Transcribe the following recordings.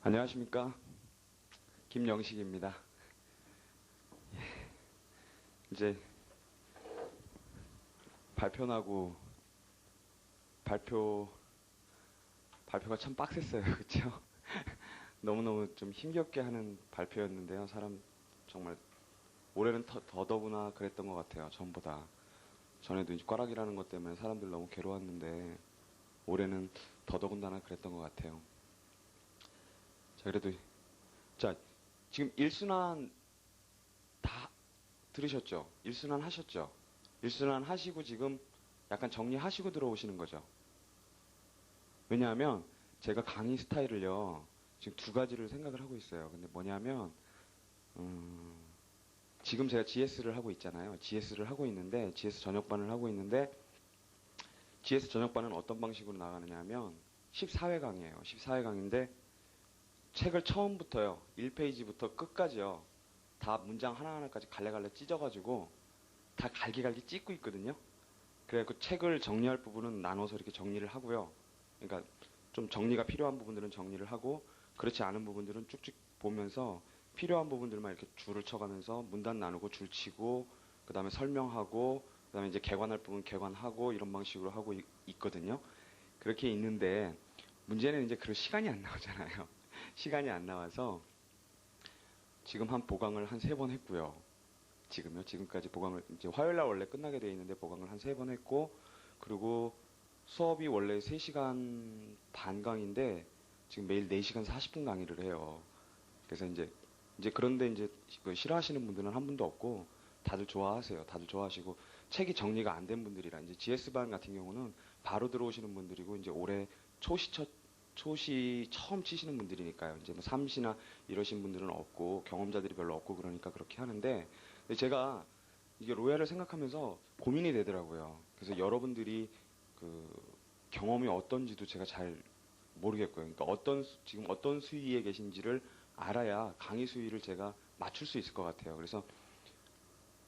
안녕하십니까. 김영식입니다. 이제 발표 나고 발표가 참 빡셌어요. 그쵸? 너무너무 좀 힘겹게 하는 발표였는데요. 사람 정말 올해는 더더구나 그랬던 것 같아요. 전보다. 전에도 이제 꽈락이라는 것 때문에 사람들 너무 괴로웠는데 올해는 더더군다나 그랬던 것 같아요. 자, 그래도 자, 지금 일순환 다 들으셨죠? 일순환 하셨죠? 일순환 하시고 지금 약간 정리하시고 들어오시는 거죠. 왜냐하면 제가 강의 스타일을요, 지금 두 가지를 생각을 하고 있어요. 근데 뭐냐면, 음, 지금 제가 GS를 하고 있잖아요. GS를 하고 있는데, GS 전역반을 하고 있는데, GS 전역반은 어떤 방식으로 나가느냐 하면, 14회 강의예요. 14회 강의인데, 책을 처음부터요, 1페이지부터 끝까지요, 다 문장 하나하나까지 갈래갈래 찢어가지고, 다 갈기갈기 찢고 있거든요. 그래갖고 책을 정리할 부분은 나눠서 이렇게 정리를 하고요. 그러니까 좀 정리가 필요한 부분들은 정리를 하고 그렇지 않은 부분들은 쭉쭉 보면서 필요한 부분들만 이렇게 줄을 쳐가면서 문단 나누고 줄 치고 그 다음에 설명하고 그 다음에 이제 개관할 부분 개관하고 이런 방식으로 하고 있거든요. 그렇게 있는데 문제는 이제 그럴 시간이 안 나오잖아요. 시간이 안 나와서 지금 한 보강을 한 세 번 했고요. 지금요. 지금까지 보강을 이제 화요일 날 원래 끝나게 돼 있는데 보강을 한 세 번 했고 그리고 수업이 원래 3시간 반 강의인데 지금 매일 4시간 40분 강의를 해요. 그래서 이제 그런데 이제 그 싫어하시는 분들은 한 분도 없고 다들 좋아하세요. 다들 좋아하시고 책이 정리가 안 된 분들이라 이제 GS반 같은 경우는 바로 들어오시는 분들이고 이제 올해 초시 처음 치시는 분들이니까요. 이제 뭐 삼시나 이러신 분들은 없고 경험자들이 별로 없고 그러니까 그렇게 하는데 제가 이게 로얄을 생각하면서 고민이 되더라고요. 그래서 여러분들이 그 경험이 어떤지도 제가 잘 모르겠고요. 그러니까 지금 어떤 수위에 계신지를 알아야 강의 수위를 제가 맞출 수 있을 것 같아요. 그래서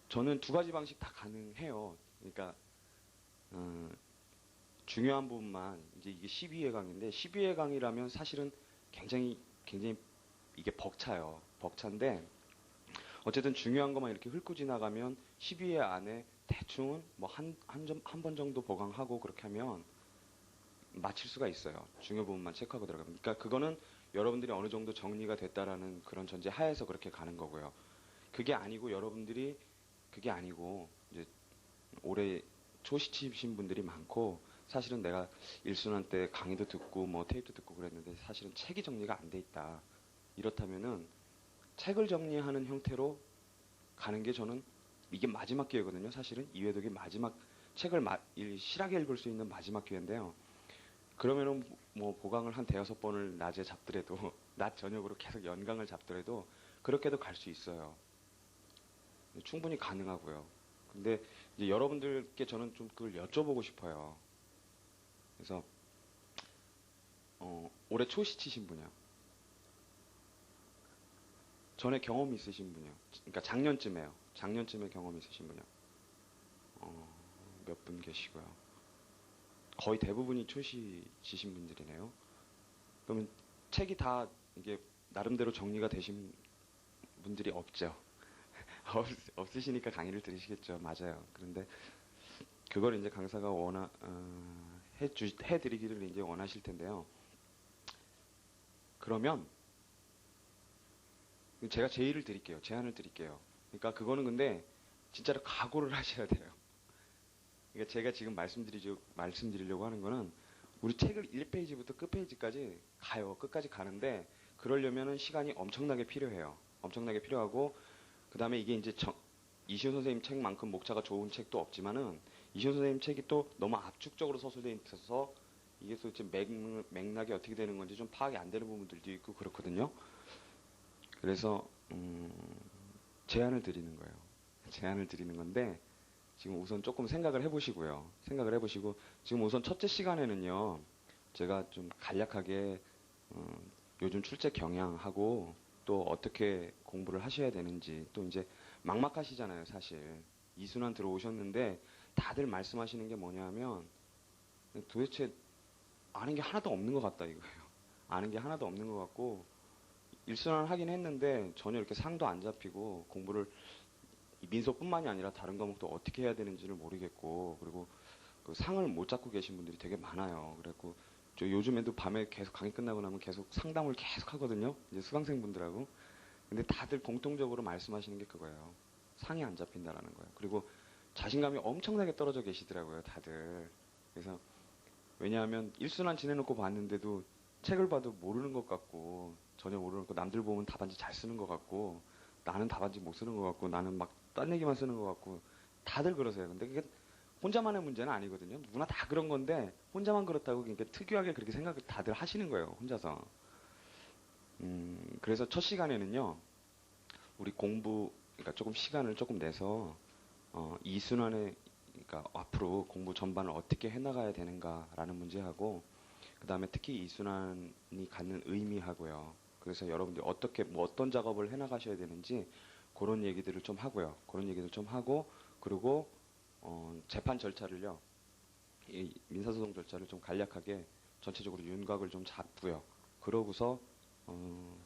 저는 두 가지 방식 다 가능해요. 그러니까 어, 중요한 부분만 이제 이게 12회 강의인데 12회 강의라면 사실은 굉장히 이게 벅차요. 벅찬데 어쨌든 중요한 것만 이렇게 훑고 지나가면 12회 안에 대충은 뭐 한 번 정도 보강하고 그렇게 하면 마칠 수가 있어요. 중요 부분만 체크하고 들어가면. 그러니까 그거는 여러분들이 어느 정도 정리가 됐다라는 그런 전제 하에서 그렇게 가는 거고요. 그게 아니고 여러분들이 그게 아니고 이제 올해 초시치신 분들이 많고 사실은 내가 일순환 때 강의도 듣고 뭐 테이프도 듣고 그랬는데 사실은 책이 정리가 안 돼 있다. 이렇다면은 책을 정리하는 형태로 가는 게 저는 이게 마지막 기회거든요. 사실은 이회독이 마지막 책을 실하게 읽을 수 있는 마지막 기회인데요. 그러면은 뭐 보강을 한 대여섯 번을 낮에 잡더라도 낮 저녁으로 계속 연강을 잡더라도 그렇게도 갈 수 있어요. 충분히 가능하고요. 근데 이제 여러분들께 저는 좀 그걸 여쭤보고 싶어요. 그래서 올해 초시 치신 분이요. 전에 경험이 있으신 분이요. 그러니까 작년쯤에요. 작년쯤에 경험이 있으신 분이요. 몇 분 계시고요. 거의 대부분이 초시 치신 분들이네요. 그러면 책이 다 이게 나름대로 정리가 되신 분들이 없죠. 없으시니까 강의를 들으시겠죠. 맞아요. 그런데 그걸 이제 강사가 해드리기를 이제 원하실 텐데요. 그러면 제가 제의를 드릴게요. 제안을 드릴게요. 그러니까 그거는 근데 진짜로 각오를 하셔야 돼요. 그러니까 제가 지금 말씀드리려고 하는 거는 우리 책을 1페이지부터 끝페이지까지 가요. 끝까지 가는데 그러려면은 시간이 엄청나게 필요해요. 엄청나게 필요하고 그 다음에 이게 이제 이시훈 선생님 책만큼 목차가 좋은 책도 없지만은 이시훈 선생님 책이 또 너무 압축적으로 서술되어 있어서 이게 도대체 맥락이 어떻게 되는 건지 좀 파악이 안 되는 부분들도 있고 그렇거든요. 그래서 제안을 드리는 거예요. 제안을 드리는 건데 지금 우선 조금 생각을 해보시고요. 생각을 해보시고 지금 우선 첫째 시간에는요. 제가 좀 간략하게 요즘 출제 경향하고 또 어떻게 공부를 하셔야 되는지 또 이제 막막하시잖아요. 사실 이순환 들어오셨는데 다들 말씀하시는 게 뭐냐면 도대체 아는 게 하나도 없는 것 같다 이거예요. 아는 게 하나도 없는 것 같고 일순환 하긴 했는데 전혀 이렇게 상도 안 잡히고 공부를 이 민소뿐만이 아니라 다른 과목도 어떻게 해야 되는지를 모르겠고 그리고 그 상을 못 잡고 계신 분들이 되게 많아요. 그래갖고 저 요즘에도 밤에 계속 강의 끝나고 나면 계속 상담을 계속 하거든요. 이제 수강생분들하고. 근데 다들 공통적으로 말씀하시는 게 그거예요. 상이 안 잡힌다라는 거예요. 그리고 자신감이 엄청나게 떨어져 계시더라고요, 다들. 그래서 왜냐하면 일순환 지내놓고 봤는데도 책을 봐도 모르는 것 같고 전혀 모르는 것 같고 남들 보면 답안지 잘 쓰는 것 같고 나는 답안지 못 쓰는 것 같고 나는 막 딴 얘기만 쓰는 것 같고 다들 그러세요. 근데 그게 혼자만의 문제는 아니거든요. 누구나 다 그런 건데 혼자만 그렇다고 그러니까 특유하게 그렇게 생각을 다들 하시는 거예요. 혼자서. 그래서 첫 시간에는요. 우리 공부 그러니까 조금 시간을 조금 내서 이순환의 그러니까 앞으로 공부 전반을 어떻게 해나가야 되는가라는 문제하고 그 다음에 특히 이순환이 갖는 의미하고요. 그래서 여러분들이 어떻게 뭐 어떤 작업을 해나가셔야 되는지 그런 얘기들을 좀 하고요. 그런 얘기들 좀 하고 그리고 재판 절차를요. 이 민사소송 절차를 좀 간략하게 전체적으로 윤곽을 좀 잡고요. 그러고서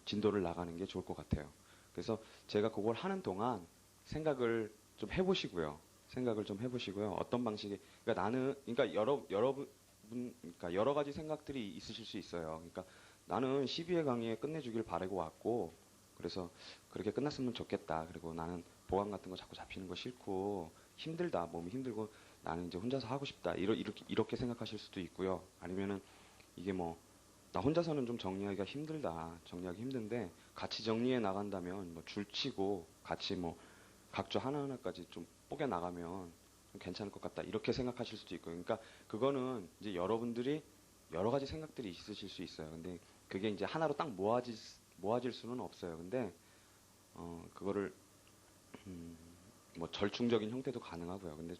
진도를 나가는 게 좋을 것 같아요. 그래서 제가 그걸 하는 동안 생각을 좀 해보시고요. 생각을 좀 해보시고요. 어떤 방식이 그러니까 나는 그러니까 여러분 그러니까 여러 가지 생각들이 있으실 수 있어요. 그러니까 나는 12회 강의에 끝내주길 바라고 왔고 그래서 그렇게 끝났으면 좋겠다. 그리고 나는 보강 같은 거 자꾸 잡히는 거 싫고 힘들다. 몸이 힘들고 나는 이제 혼자서 하고 싶다. 이렇게 생각하실 수도 있고요. 아니면은 이게 뭐 나 혼자서는 좀 정리하기가 힘들다. 정리하기 힘든데 같이 정리해 나간다면 뭐 줄치고 같이 뭐 각조 하나하나까지 좀 뽀개 나가면 좀 괜찮을 것 같다. 이렇게 생각하실 수도 있고요. 그러니까 그거는 이제 여러분들이 여러 가지 생각들이 있으실 수 있어요. 근데 그게 이제 하나로 딱 모아질 수는 없어요. 근데 그거를 뭐 절충적인 형태도 가능하고요. 근데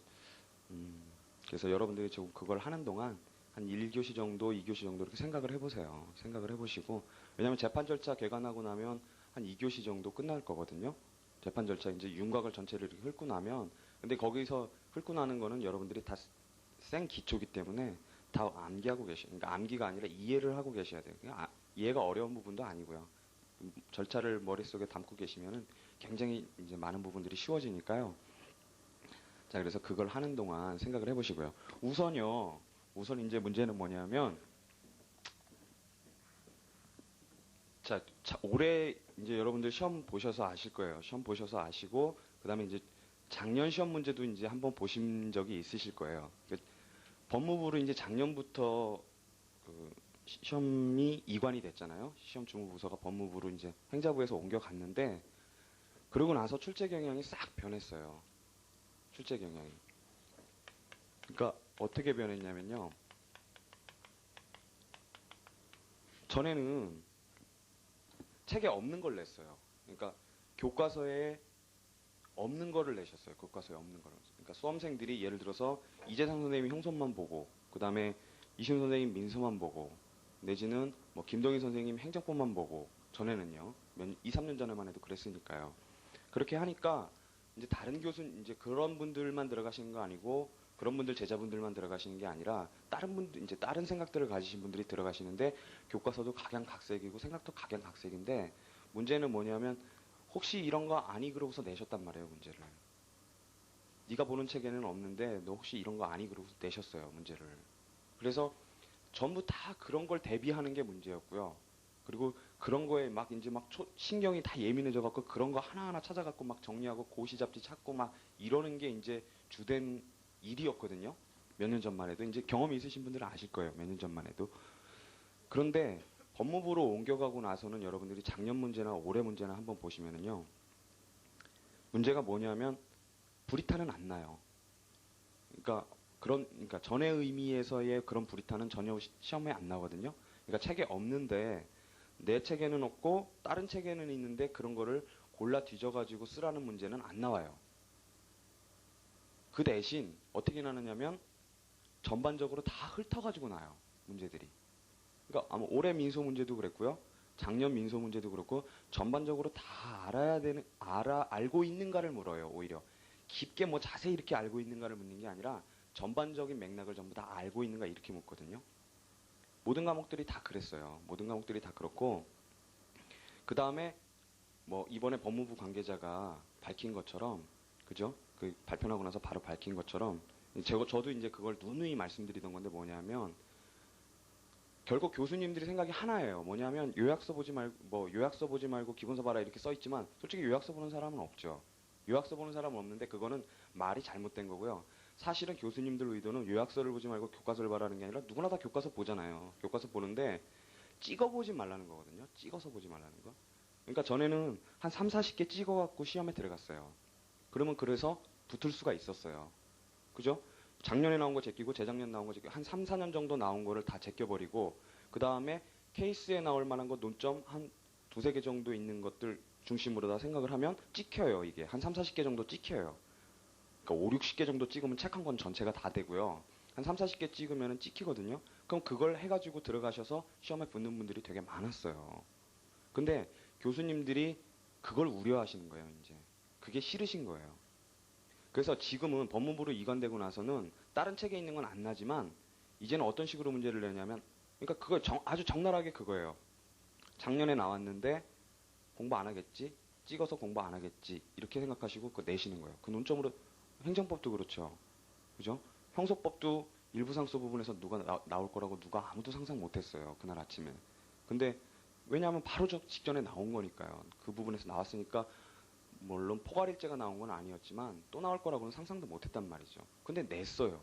그래서 여러분들이 지금 그걸 하는 동안 한 1교시 정도, 2교시 정도 이렇게 생각을 해보세요. 생각을 해보시고 왜냐하면 재판 절차 개관하고 나면 한 2교시 정도 끝날 거거든요. 재판 절차 이제 윤곽을 전체를 이렇게 훑고 나면 근데 거기서 훑고 나는 거는 여러분들이 다 생 기초기 때문에 다 암기하고 계셔. 그러니까 암기가 아니라 이해를 하고 계셔야 돼요. 이해가 어려운 부분도 아니고요. 절차를 머릿속에 담고 계시면은 굉장히 이제 많은 부분들이 쉬워지니까요. 자, 그래서 그걸 하는 동안 생각을 해보시고요. 우선요, 우선 이제 문제는 뭐냐면, 올해 이제 여러분들 시험 보셔서 아실 거예요. 시험 보셔서 아시고, 그 다음에 이제 작년 시험 문제도 이제 한번 보신 적이 있으실 거예요. 법무부로 이제 작년부터 그 시험이 이관이 됐잖아요. 시험 주무부서가 법무부로 이제 행자부에서 옮겨갔는데, 그러고 나서 출제 경향이 싹 변했어요. 출제 경향이. 그러니까 어떻게 변했냐면요. 전에는 책에 없는 걸 냈어요. 그러니까 교과서에 없는 거를 내셨어요. 교과서에 없는 거를. 그러니까 수험생들이 예를 들어서 이재상 선생님이 형선만 보고, 그 다음에 이시훈 선생님 민서만 보고, 내지는 뭐 김동희 선생님 행정법만 보고, 전에는요. 2, 3년 전에만 해도 그랬으니까요. 그렇게 하니까 이제 다른 교수 이제 그런 분들만 들어가시는 거 아니고 그런 분들 제자분들만 들어가시는 게 아니라 다른 분들 이제 다른 생각들을 가지신 분들이 들어가시는데 교과서도 각양각색이고 생각도 각양각색인데 문제는 뭐냐면 혹시 이런 거 아니 그러고서 내셨단 말이에요 문제를. 네가 보는 책에는 없는데 너 혹시 이런 거 아니 그러고서 내셨어요 문제를. 그래서 전부 다 그런 걸 대비하는 게 문제였고요. 그리고 그런 거에 막 이제 막 신경이 다 예민해져 갖고 그런 거 하나하나 찾아갖고 막 정리하고 고시 잡지 찾고 막 이러는 게 이제 주된 일이었거든요. 몇 년 전만 해도 이제 경험이 있으신 분들은 아실 거예요. 몇 년 전만 해도. 그런데 법무부로 옮겨가고 나서는 여러분들이 작년 문제나 올해 문제나 한번 보시면은요. 문제가 뭐냐면 불이탄은 안 나요. 그러니까 전의 의미에서의 그런 불이탄은 전혀 시험에 안 나거든요. 그러니까 책에 없는데 내 책에는 없고 다른 책에는 있는데 그런 거를 골라 뒤져가지고 쓰라는 문제는 안 나와요. 그 대신 어떻게 나느냐면 전반적으로 다 훑어가지고 나요. 문제들이. 그러니까 아마 올해 민소 문제도 그랬고요. 작년 민소 문제도 그렇고 전반적으로 다 알고 있는가를 물어요. 오히려 깊게 뭐 자세히 이렇게 알고 있는가를 묻는 게 아니라 전반적인 맥락을 전부 다 알고 있는가 이렇게 묻거든요. 모든 과목들이 다 그랬어요. 모든 과목들이 다 그렇고 그 다음에 뭐 이번에 법무부 관계자가 밝힌 것처럼, 그죠? 그 발표하고 나서 바로 밝힌 것처럼, 저도 이제 그걸 누누이 말씀드리던 건데 뭐냐면, 결국 교수님들이 생각이 하나예요. 뭐냐면 요약서 보지 말고, 요약서 보지 말고 기본서 봐라 이렇게 써 있지만 솔직히 요약서 보는 사람은 없죠. 요약서 보는 사람은 없는데 그거는 말이 잘못된 거고요. 사실은 교수님들 의도는 요약서를 보지 말고 교과서를 봐라는 게 아니라 누구나 다 교과서 보잖아요. 교과서 보는데 찍어보지 말라는 거거든요. 찍어서 보지 말라는 거. 그러니까 전에는 한 3, 40개 찍어갖고 시험에 들어갔어요. 그러면 그래서 붙을 수가 있었어요. 그죠? 작년에 나온 거 제끼고 재작년 나온 거 제끼고 한 3, 4년 정도 나온 거를 다 제껴버리고 그 다음에 케이스에 나올 만한 거 논점 한 두세 개 정도 있는 것들 중심으로 다 생각을 하면 찍혀요. 이게 한 3, 40개 정도 찍혀요. 그러니까 5, 60개 정도 찍으면 책 한 권 전체가 다 되고요. 한 3, 40개 찍으면 찍히거든요. 그럼 그걸 해가지고 들어가셔서 시험에 붙는 분들이 되게 많았어요. 근데 교수님들이 그걸 우려하시는 거예요. 이제 그게 싫으신 거예요. 그래서 지금은 법무부로 이관되고 나서는 다른 책에 있는 건 안 나지만 이제는 어떤 식으로 문제를 내냐면, 그러니까 그거 아주 적나라하게 그거예요. 작년에 나왔는데 공부 안 하겠지? 찍어서 공부 안 하겠지? 이렇게 생각하시고 그거 내시는 거예요. 그 논점으로 행정법도 그렇죠. 그죠? 형소법도 일부 상소 부분에서 누가 나올 거라고 누가 아무도 상상 못 했어요. 그날 아침에. 근데 왜냐하면 바로 직전에 나온 거니까요. 그 부분에서 나왔으니까 물론 포괄일제가 나온 건 아니었지만 또 나올 거라고는 상상도 못했단 말이죠. 근데 냈어요.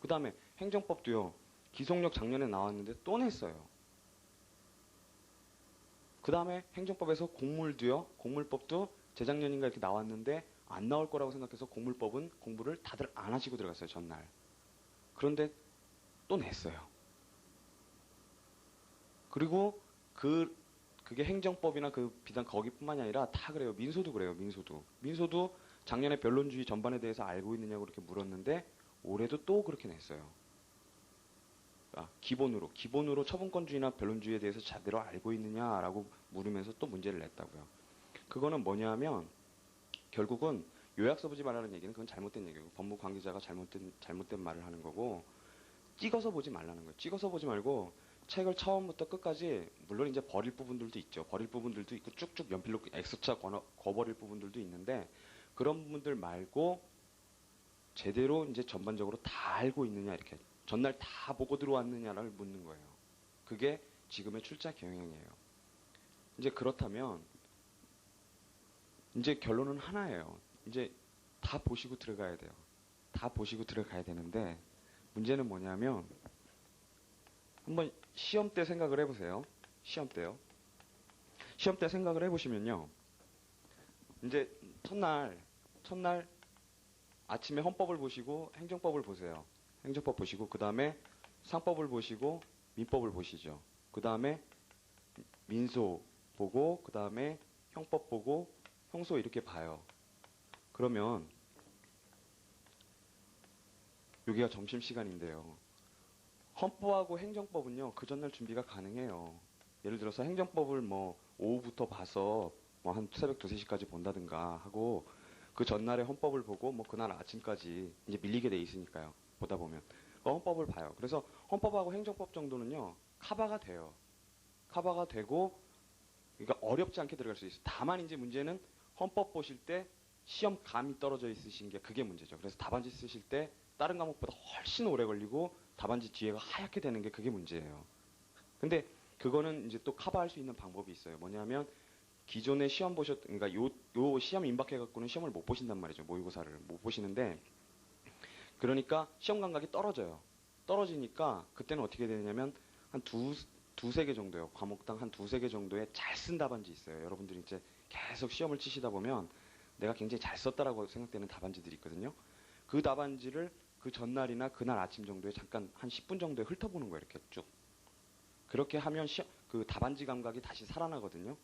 그 다음에 행정법도요. 기속력 작년에 나왔는데 또 냈어요. 그 다음에 행정법에서 공물도요. 공물법도 재작년인가 이렇게 나왔는데 안 나올 거라고 생각해서 공물법은 공부를 다들 안 하시고 들어갔어요. 전날. 그런데 또 냈어요. 그리고 그게 행정법이나 그 비단 거기뿐만이 아니라 다 그래요. 민소도 그래요. 민소도 작년에 변론주의 전반에 대해서 알고 있느냐고 그렇게 물었는데 올해도 또 그렇게 냈어요. 기본으로 처분권주의나 변론주의에 대해서 제대로 알고 있느냐라고 물으면서 또 문제를 냈다고요. 그거는 뭐냐면 결국은 요약서 보지 말라는 얘기는 그건 잘못된 얘기고 법무 관계자가 잘못된 말을 하는 거고, 찍어서 보지 말라는 거예요. 찍어서 보지 말고 책을 처음부터 끝까지, 물론 이제 버릴 부분들도 있죠. 버릴 부분들도 있고 쭉쭉 연필로 X자 거버릴 부분들도 있는데 그런 부분들 말고 제대로 이제 전반적으로 다 알고 있느냐, 이렇게 전날 다 보고 들어왔느냐를 묻는 거예요. 그게 지금의 출제 경향이에요. 이제 그렇다면 이제 결론은 하나예요. 이제 다 보시고 들어가야 돼요. 다 보시고 들어가야 되는데 문제는 뭐냐면 한번 시험 때 생각을 해보세요. 시험 때요. 시험 때 생각을 해보시면요. 이제 첫날 아침에 헌법을 보시고 행정법을 보세요. 행정법 보시고 그 다음에 상법을 보시고 민법을 보시죠. 그 다음에 민소 보고 그 다음에 형법 보고 형소 이렇게 봐요. 그러면 여기가 점심시간인데요. 헌법하고 행정법은요, 그 전날 준비가 가능해요. 예를 들어서 행정법을 뭐 오후부터 봐서 뭐 한 새벽 2, 3시까지 본다든가 하고 그 전날에 헌법을 보고 뭐 그날 아침까지 이제 밀리게 돼 있으니까요. 보다 보면. 헌법을 봐요. 그래서 헌법하고 행정법 정도는요, 커버가 돼요. 커버가 되고, 그러니까 어렵지 않게 들어갈 수 있어요. 다만 이제 문제는 헌법 보실 때 시험 감이 떨어져 있으신 게 그게 문제죠. 그래서 답안지 쓰실 때 다른 과목보다 훨씬 오래 걸리고 답안지 뒤에가 하얗게 되는 게 그게 문제예요. 근데 그거는 이제 또 커버할 수 있는 방법이 있어요. 뭐냐면 기존에 시험 그러니까 요 시험 임박해 갖고는 시험을 못 보신단 말이죠. 모의고사를 못 보시는데, 그러니까 시험 감각이 떨어져요. 떨어지니까 그때는 어떻게 되냐면 한 두세 개 정도요. 과목당 한 두세 개 정도의 잘 쓴 답안지 있어요. 여러분들이 이제 계속 시험을 치시다 보면 내가 굉장히 잘 썼다라고 생각되는 답안지들이 있거든요. 그 답안지를 그 전날이나 그날 아침 정도에 잠깐 한 10분 정도에 훑어보는 거예요. 이렇게 쭉. 그렇게 하면 그 답안지 감각이 다시 살아나거든요.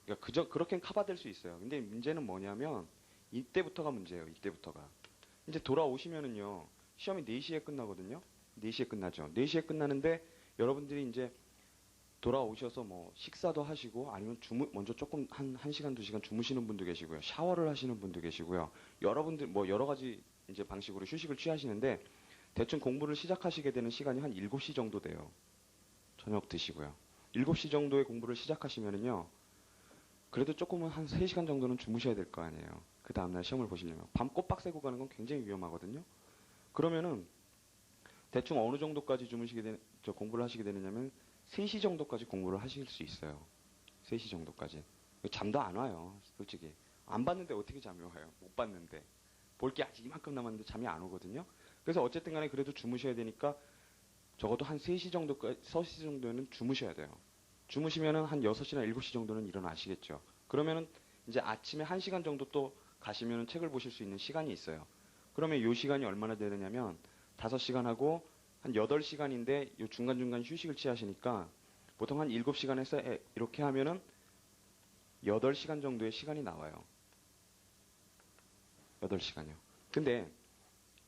그러니까 그렇게는 커버될 수 있어요. 근데 문제는 뭐냐면 이때부터가 문제예요. 이때부터가. 이제 돌아오시면은요. 시험이 4시에 끝나거든요. 4시에 끝나죠. 4시에 끝나는데 여러분들이 이제 돌아오셔서 뭐 식사도 하시고 아니면 먼저 조금 한 1시간, 2시간 주무시는 분도 계시고요. 샤워를 하시는 분도 계시고요. 여러분들 뭐 여러 가지 이제 방식으로 휴식을 취하시는데 대충 공부를 시작하시게 되는 시간이 한 7시 정도 돼요. 저녁 드시고요. 7시 정도에 공부를 시작하시면은요. 그래도 조금은 한 3시간 정도는 주무셔야 될 거 아니에요. 그 다음날 시험을 보시려면. 밤 꼬박 새고 가는 건 굉장히 위험하거든요. 그러면은 대충 어느 정도까지 공부를 하시게 되느냐면 3시 정도까지 공부를 하실 수 있어요. 3시 정도까지. 잠도 안 와요. 솔직히. 안 봤는데 어떻게 잠이 와요? 못 봤는데. 볼 게 아직 이만큼 남았는데 잠이 안 오거든요. 그래서 어쨌든 간에 그래도 주무셔야 되니까 적어도 한 3시 정도까지, 3시 정도는 주무셔야 돼요. 주무시면은 한 6시나 7시 정도는 일어나시겠죠. 그러면은 이제 아침에 1시간 정도 또 가시면은 책을 보실 수 있는 시간이 있어요. 그러면 이 시간이 얼마나 되느냐면 5시간 하고 한 8시간인데 요 중간중간 휴식을 취하시니까 보통 한 7시간에서 이렇게 하면은 8시간 정도의 시간이 나와요. 8시간이요. 근데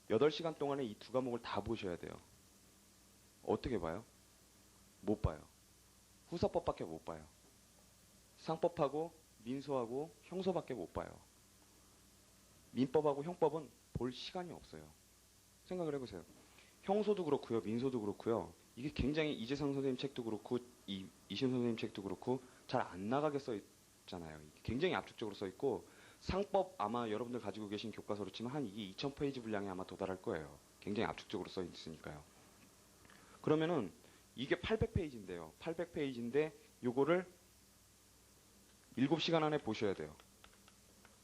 8시간 동안에 이 두 과목을 다 보셔야 돼요. 어떻게 봐요? 못 봐요. 후사법밖에 못 봐요. 상법하고 민소하고 형소밖에 못 봐요. 민법하고 형법은 볼 시간이 없어요. 생각을 해보세요. 형소도 그렇고요. 민소도 그렇고요. 이게 굉장히 이재상 선생님 책도 그렇고 이신 선생님 책도 그렇고 잘 안 나가게 써 있잖아요. 굉장히 압축적으로 써 있고 상법 아마 여러분들 가지고 계신 교과서로 치면 한 이게 2000페이지 분량에 아마 도달할 거예요. 굉장히 압축적으로 써 있으니까요. 그러면은 이게 800페이지인데요. 800페이지인데 요거를 7시간 안에 보셔야 돼요.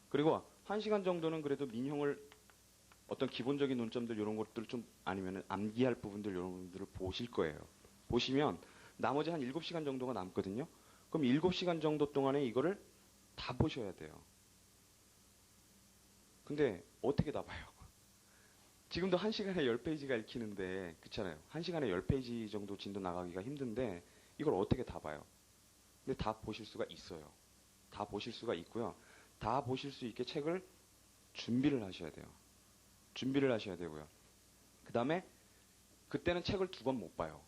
그리고 1시간 정도는 그래도 민형을 어떤 기본적인 논점들 이런 것들 좀 아니면 암기할 부분들 이런 부분들을 보실 거예요. 보시면 나머지 한 7시간 정도가 남거든요. 그럼 7시간 정도 동안에 이거를 다 보셔야 돼요. 근데 어떻게 다 봐요? 지금도 1시간에 10페이지가 읽히는데 그렇잖아요. 1시간에 10페이지 정도 진도 나가기가 힘든데 이걸 어떻게 다 봐요? 근데 다 보실 수가 있어요. 다 보실 수가 있고요. 다 보실 수 있게 책을 준비를 하셔야 돼요. 준비를 하셔야 되고요. 그 다음에 그때는 책을 2권 못 봐요.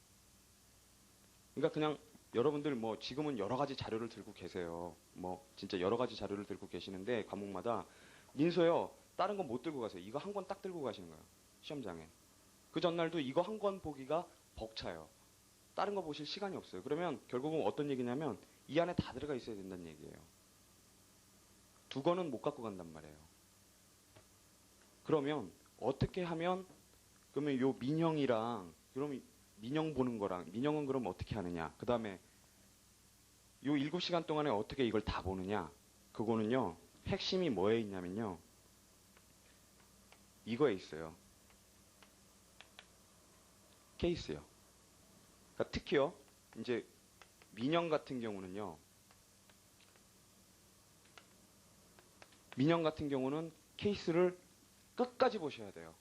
그러니까 그냥 여러분들 뭐 지금은 여러 가지 자료를 들고 계세요. 뭐 진짜 여러 가지 자료를 들고 계시는데 과목마다 민소요. 다른 건 못 들고 가세요. 이거 한 권 딱 들고 가시는 거예요. 시험장에. 그 전날도 이거 한 권 보기가 벅차요. 다른 거 보실 시간이 없어요. 그러면 결국은 어떤 얘기냐면 이 안에 다 들어가 있어야 된다는 얘기예요. 2권은 못 갖고 간단 말이에요. 그러면 어떻게 하면 그러면 요 민형이랑 그럼 민형 보는 거랑 민형은 그럼 어떻게 하느냐? 그다음에 요 7시간 동안에 어떻게 이걸 다 보느냐? 그거는요. 핵심이 뭐에 있냐면요. 이거에 있어요. 케이스요. 그러니까 특히요. 이제 민형 같은 경우는요. 민형 같은 경우는 케이스를 끝까지 보셔야 돼요.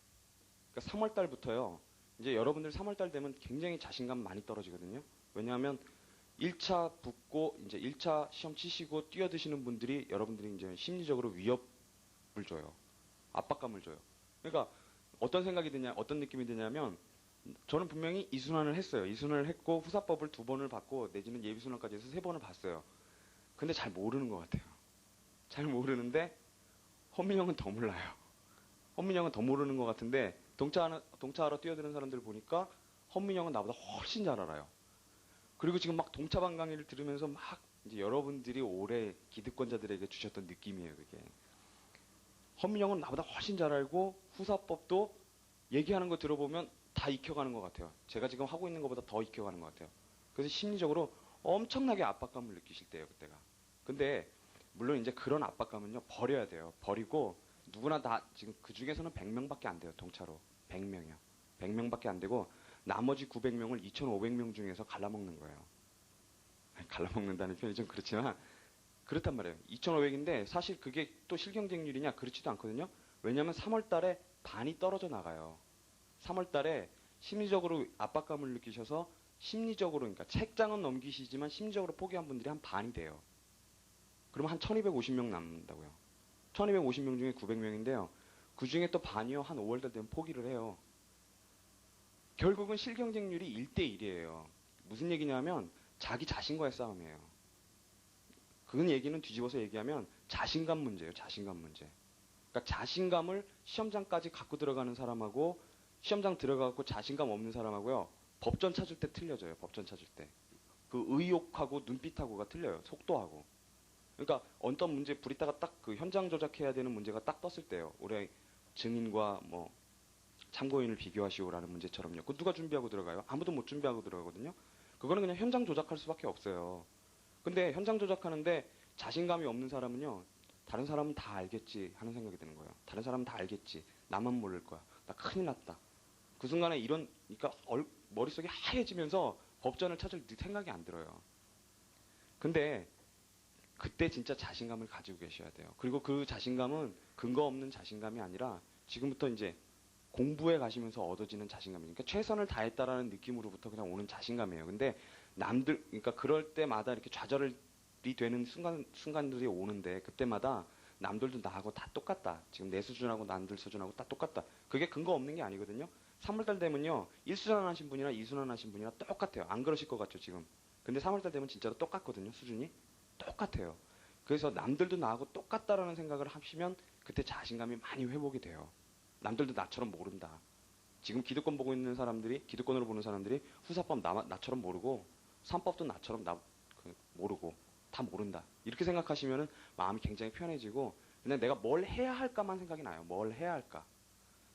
그러니까 3월 달부터요. 이제 여러분들 3월 달 되면 굉장히 자신감 많이 떨어지거든요. 왜냐하면 1차 붙고 이제 1차 시험 치시고 뛰어드시는 분들이 여러분들이 이제 심리적으로 위협을 줘요. 압박감을 줘요. 그러니까 어떤 생각이 드냐, 어떤 느낌이 드냐면 저는 분명히 이순환을 했어요. 이순환을 했고 후사법을 2번을 받고 내지는 예비순환까지 해서 3번을 봤어요. 근데 잘 모르는 것 같아요. 잘 모르는데 헌민형은 더 몰라요. 헌민형은 더 모르는 것 같은데 동차하러 뛰어드는 사람들 보니까 헌민형은 나보다 훨씬 잘 알아요. 그리고 지금 막 동차반 강의를 들으면서 막 이제 여러분들이 올해 기득권자들에게 주셨던 느낌이에요, 그게. 헌민형은 나보다 훨씬 잘 알고 후사법도 얘기하는 거 들어보면 다 익혀가는 것 같아요. 제가 지금 하고 있는 것보다 더 익혀가는 것 같아요. 그래서 심리적으로 엄청나게 압박감을 느끼실 때예요, 그때가. 근데 물론 이제 그런 압박감은요, 버려야 돼요. 버리고 누구나 다 지금 그 중에서는 100명밖에 안 돼요, 동차로. 100명이요. 100명밖에 안 되고 나머지 900명을 2,500명 중에서 갈라먹는 거예요. 갈라먹는다는 표현이 좀 그렇지만 그렇단 말이에요. 2,500인데 사실 그게 또 실경쟁률이냐? 그렇지도 않거든요. 왜냐하면 3월 달에 반이 떨어져 나가요. 3월 달에 심리적으로 압박감을 느끼셔서 심리적으로, 그러니까 책장은 넘기시지만 심리적으로 포기한 분들이 한 반이 돼요. 그러면 한 1,250명 남는다고요. 1,250명 중에 900명인데요. 그 중에 또 반이요. 한 5월달 되면 포기를 해요. 결국은 실경쟁률이 1대1이에요. 무슨 얘기냐면 자기 자신과의 싸움이에요. 그 얘기는 뒤집어서 얘기하면 자신감 문제예요. 자신감 문제. 그러니까 자신감을 시험장까지 갖고 들어가는 사람하고 시험장 들어가고 자신감 없는 사람하고요. 법전 찾을 때 틀려져요. 법전 찾을 때. 그 의욕하고 눈빛하고가 틀려요. 속도하고. 그러니까 어떤 문제 불있다가 딱 그 현장 조작해야 되는 문제가 딱 떴을 때요. 올해 증인과 뭐 참고인을 비교하시오라는 문제처럼요. 그 누가 준비하고 들어가요? 아무도 못 준비하고 들어가거든요. 그거는 그냥 현장 조작할 수밖에 없어요. 근데 현장 조작하는데 자신감이 없는 사람은요. 다른 사람은 다 알겠지 하는 생각이 드는 거예요. 다른 사람은 다 알겠지. 나만 모를 거야. 나 큰일 났다. 그 순간에 이런, 그러니까 머릿속이 하얘지면서 법전을 찾을 생각이 안 들어요. 근데 그때 진짜 자신감을 가지고 계셔야 돼요. 그리고 그 자신감은 근거 없는 자신감이 아니라 지금부터 이제 공부해 가시면서 얻어지는 자신감이니까 그러니까 최선을 다했다라는 느낌으로부터 그냥 오는 자신감이에요. 근데 남들, 그러니까 그럴 때마다 이렇게 좌절이 되는 순간들이 오는데 그때마다 남들도 나하고 다 똑같다. 지금 내 수준하고 남들 수준하고 다 똑같다. 그게 근거 없는 게 아니거든요. 3월달 되면요. 1순환 하신 분이나 2순환 하신 분이나 똑같아요. 안 그러실 것 같죠, 지금. 근데 3월달 되면 진짜로 똑같거든요, 수준이. 똑같아요. 그래서 남들도 나하고 똑같다라는 생각을 하시면 그때 자신감이 많이 회복이 돼요. 남들도 나처럼 모른다. 지금 기득권 보고 있는 사람들이, 기득권으로 보는 사람들이 후사법 나처럼 모르고, 삼법도 나처럼 모르고, 다 모른다. 이렇게 생각하시면 마음이 굉장히 편해지고, 그냥 내가 뭘 해야 할까만 생각이 나요. 뭘 해야 할까.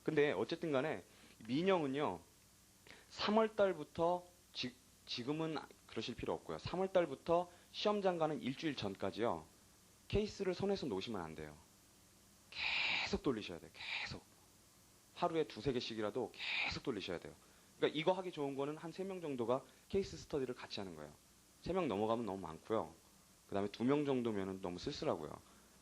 근데 어쨌든 간에 민영은요, 3월 달부터, 지금은 그러실 필요 없고요. 3월 달부터 시험장 가는 일주일 전까지요, 케이스를 손에서 놓으시면 안 돼요. 계속 돌리셔야 돼요. 계속. 하루에 두세 개씩이라도 계속 돌리셔야 돼요. 그러니까 이거 하기 좋은 거는 한 3명 정도가 케이스 스터디를 같이 하는 거예요. 3명 넘어가면 너무 많고요. 그 다음에 2명 정도면 너무 쓸쓸하고요.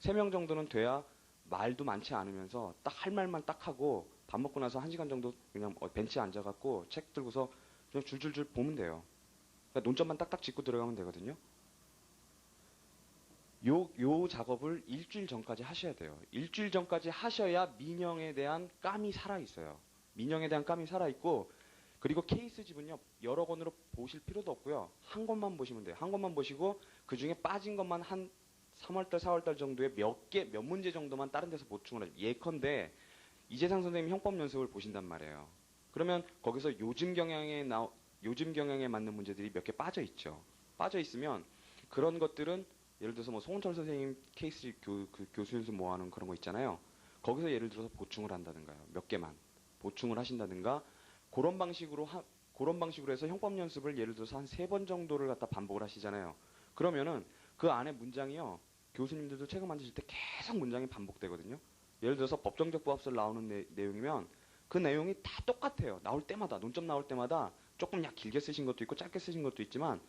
3명 정도는 돼야 말도 많지 않으면서 딱 할 말만 딱 하고 밥 먹고 나서 1시간 정도 그냥 벤치에 앉아갖고 책 들고서 그냥 줄줄줄 보면 돼요. 그러니까 논점만 딱딱 짚고 들어가면 되거든요. 요 작업을 일주일 전까지 하셔야 돼요. 일주일 전까지 하셔야 민영에 대한 감이 살아있어요. 민영에 대한 감이 살아있고, 그리고 케이스 집은요, 여러 권으로 보실 필요도 없고요. 한 권만 보시면 돼요. 한 권만 보시고, 그 중에 빠진 것만 한 3월달, 4월달 정도에 몇 문제 정도만 다른 데서 보충을 해요. 예컨대, 이재상 선생님 형법 연습을 보신단 말이에요. 그러면 거기서 요즘 경향에 맞는 문제들이 몇 개 빠져 있죠. 빠져 있으면, 그런 것들은 예를 들어서 뭐 송은철 선생님 케이스 교수 연습 모아놓은 그런 거 있잖아요. 거기서 예를 들어서 보충을 한다든가요. 몇 개만 보충을 하신다든가 그런 방식으로 해서 형법 연습을 예를 들어서 한 3번 정도를 갖다 반복을 하시잖아요. 그러면은 그 안에 문장이요. 교수님들도 책을 만드실 때 계속 문장이 반복되거든요. 예를 들어서 법정적 부합설 나오는 내용이면 그 내용이 다 똑같아요. 나올 때마다 논점 나올 때마다 조금 길게 쓰신 것도 있고 짧게 쓰신 것도 있지만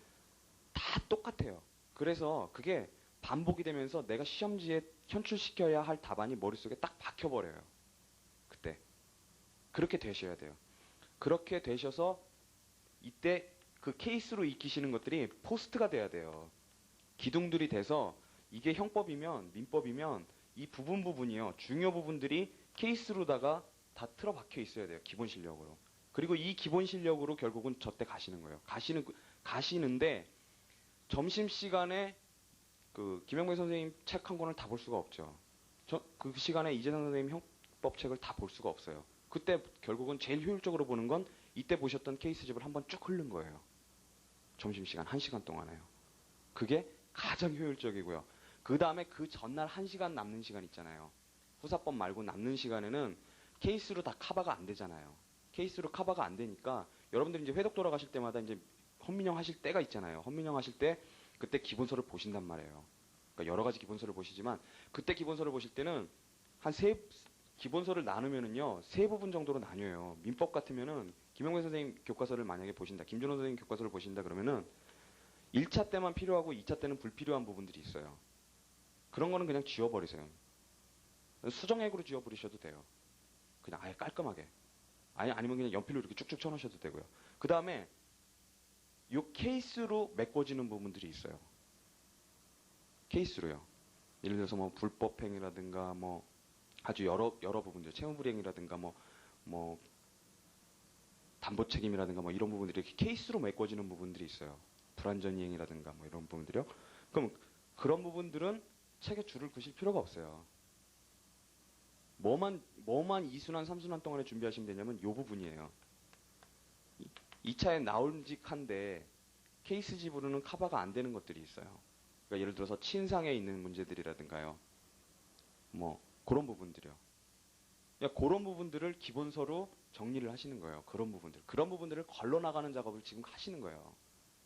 다 똑같아요. 그래서 그게 반복이 되면서 내가 시험지에 현출시켜야 할 답안이 머릿속에 딱 박혀버려요. 그때. 그렇게 되셔야 돼요. 그렇게 되셔서 이때 그 케이스로 익히시는 것들이 포스트가 돼야 돼요. 기둥들이 돼서 이게 형법이면 민법이면 이 부분이요. 중요 부분들이 케이스로다가 다 틀어박혀 있어야 돼요. 기본 실력으로. 그리고 이 기본 실력으로 결국은 저때 가시는 거예요. 가시는데 점심시간에 그 김영배 선생님 책 한 권을 다 볼 수가 없죠. 그 시간에 이재상 선생님 형법책을 다 볼 수가 없어요. 그때 결국은 제일 효율적으로 보는 건 이때 보셨던 케이스집을 한번 쭉 흐른 거예요. 점심시간 1시간 동안에요. 그게 가장 효율적이고요. 그 다음에 그 전날 1시간 남는 시간 있잖아요. 후사법 말고 남는 시간에는 케이스로 다 커버가 안 되잖아요. 케이스로 커버가 안 되니까 여러분들이 이제 회독 돌아가실 때마다 이제 헌민형 하실 때가 있잖아요. 헌민형 하실 때 그때 기본서를 보신단 말이에요. 그러니까 여러 가지 기본서를 보시지만 그때 기본서를 보실 때는 기본서를 나누면은요 3부분 정도로 나뉘어요. 민법 같으면은 김영배 선생님 교과서를 만약에 보신다, 김준호 선생님 교과서를 보신다 그러면은 1차 때만 필요하고 2차 때는 불필요한 부분들이 있어요. 그런 거는 그냥 지워버리세요. 수정액으로 지워버리셔도 돼요. 그냥 아예 깔끔하게. 아니면 그냥 연필로 이렇게 쭉쭉 쳐놓으셔도 되고요. 그 다음에 이 케이스로 메꿔지는 부분들이 있어요. 케이스로요. 예를 들어서 뭐 불법행위라든가 뭐 아주 여러 부분들, 채무불이행이라든가 뭐 담보 책임이라든가 뭐 이런 부분들이 이렇게 케이스로 메꿔지는 부분들이 있어요. 불완전이행이라든가 뭐 이런 부분들이요. 그럼 그런 부분들은 책에 줄을 그실 필요가 없어요. 뭐만 2순환, 3순환 동안에 준비하시면 되냐면 이 부분이에요. 2차에 나올직한데 케이스 집으로는 커버가 안 되는 것들이 있어요. 그러니까 예를 들어서 친상에 있는 문제들이라든가요. 뭐 그런 부분들이요. 그러니까 그런 부분들을 기본서로 정리를 하시는 거예요. 그런 부분들을 걸러 나가는 작업을 지금 하시는 거예요.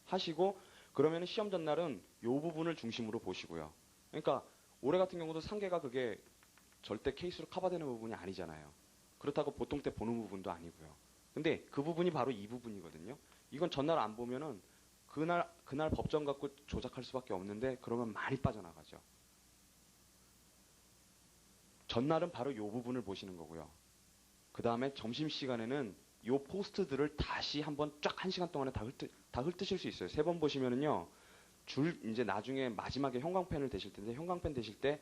하시고 그러면 시험 전날은 이 부분을 중심으로 보시고요. 그러니까 올해 같은 경우도 상계가 그게 절대 케이스로 커버되는 부분이 아니잖아요. 그렇다고 보통 때 보는 부분도 아니고요. 근데 그 부분이 바로 이 부분이거든요. 이건 전날 안 보면은 그날 법정 갖고 조작할 수밖에 없는데 그러면 많이 빠져나가죠. 전날은 바로 이 부분을 보시는 거고요. 그 다음에 점심시간에는 이 포스트들을 다시 한번 쫙 1시간 동안에 다 훑으실 수 있어요. 3번 보시면은요. 이제 나중에 마지막에 형광펜을 대실 텐데 형광펜 대실 때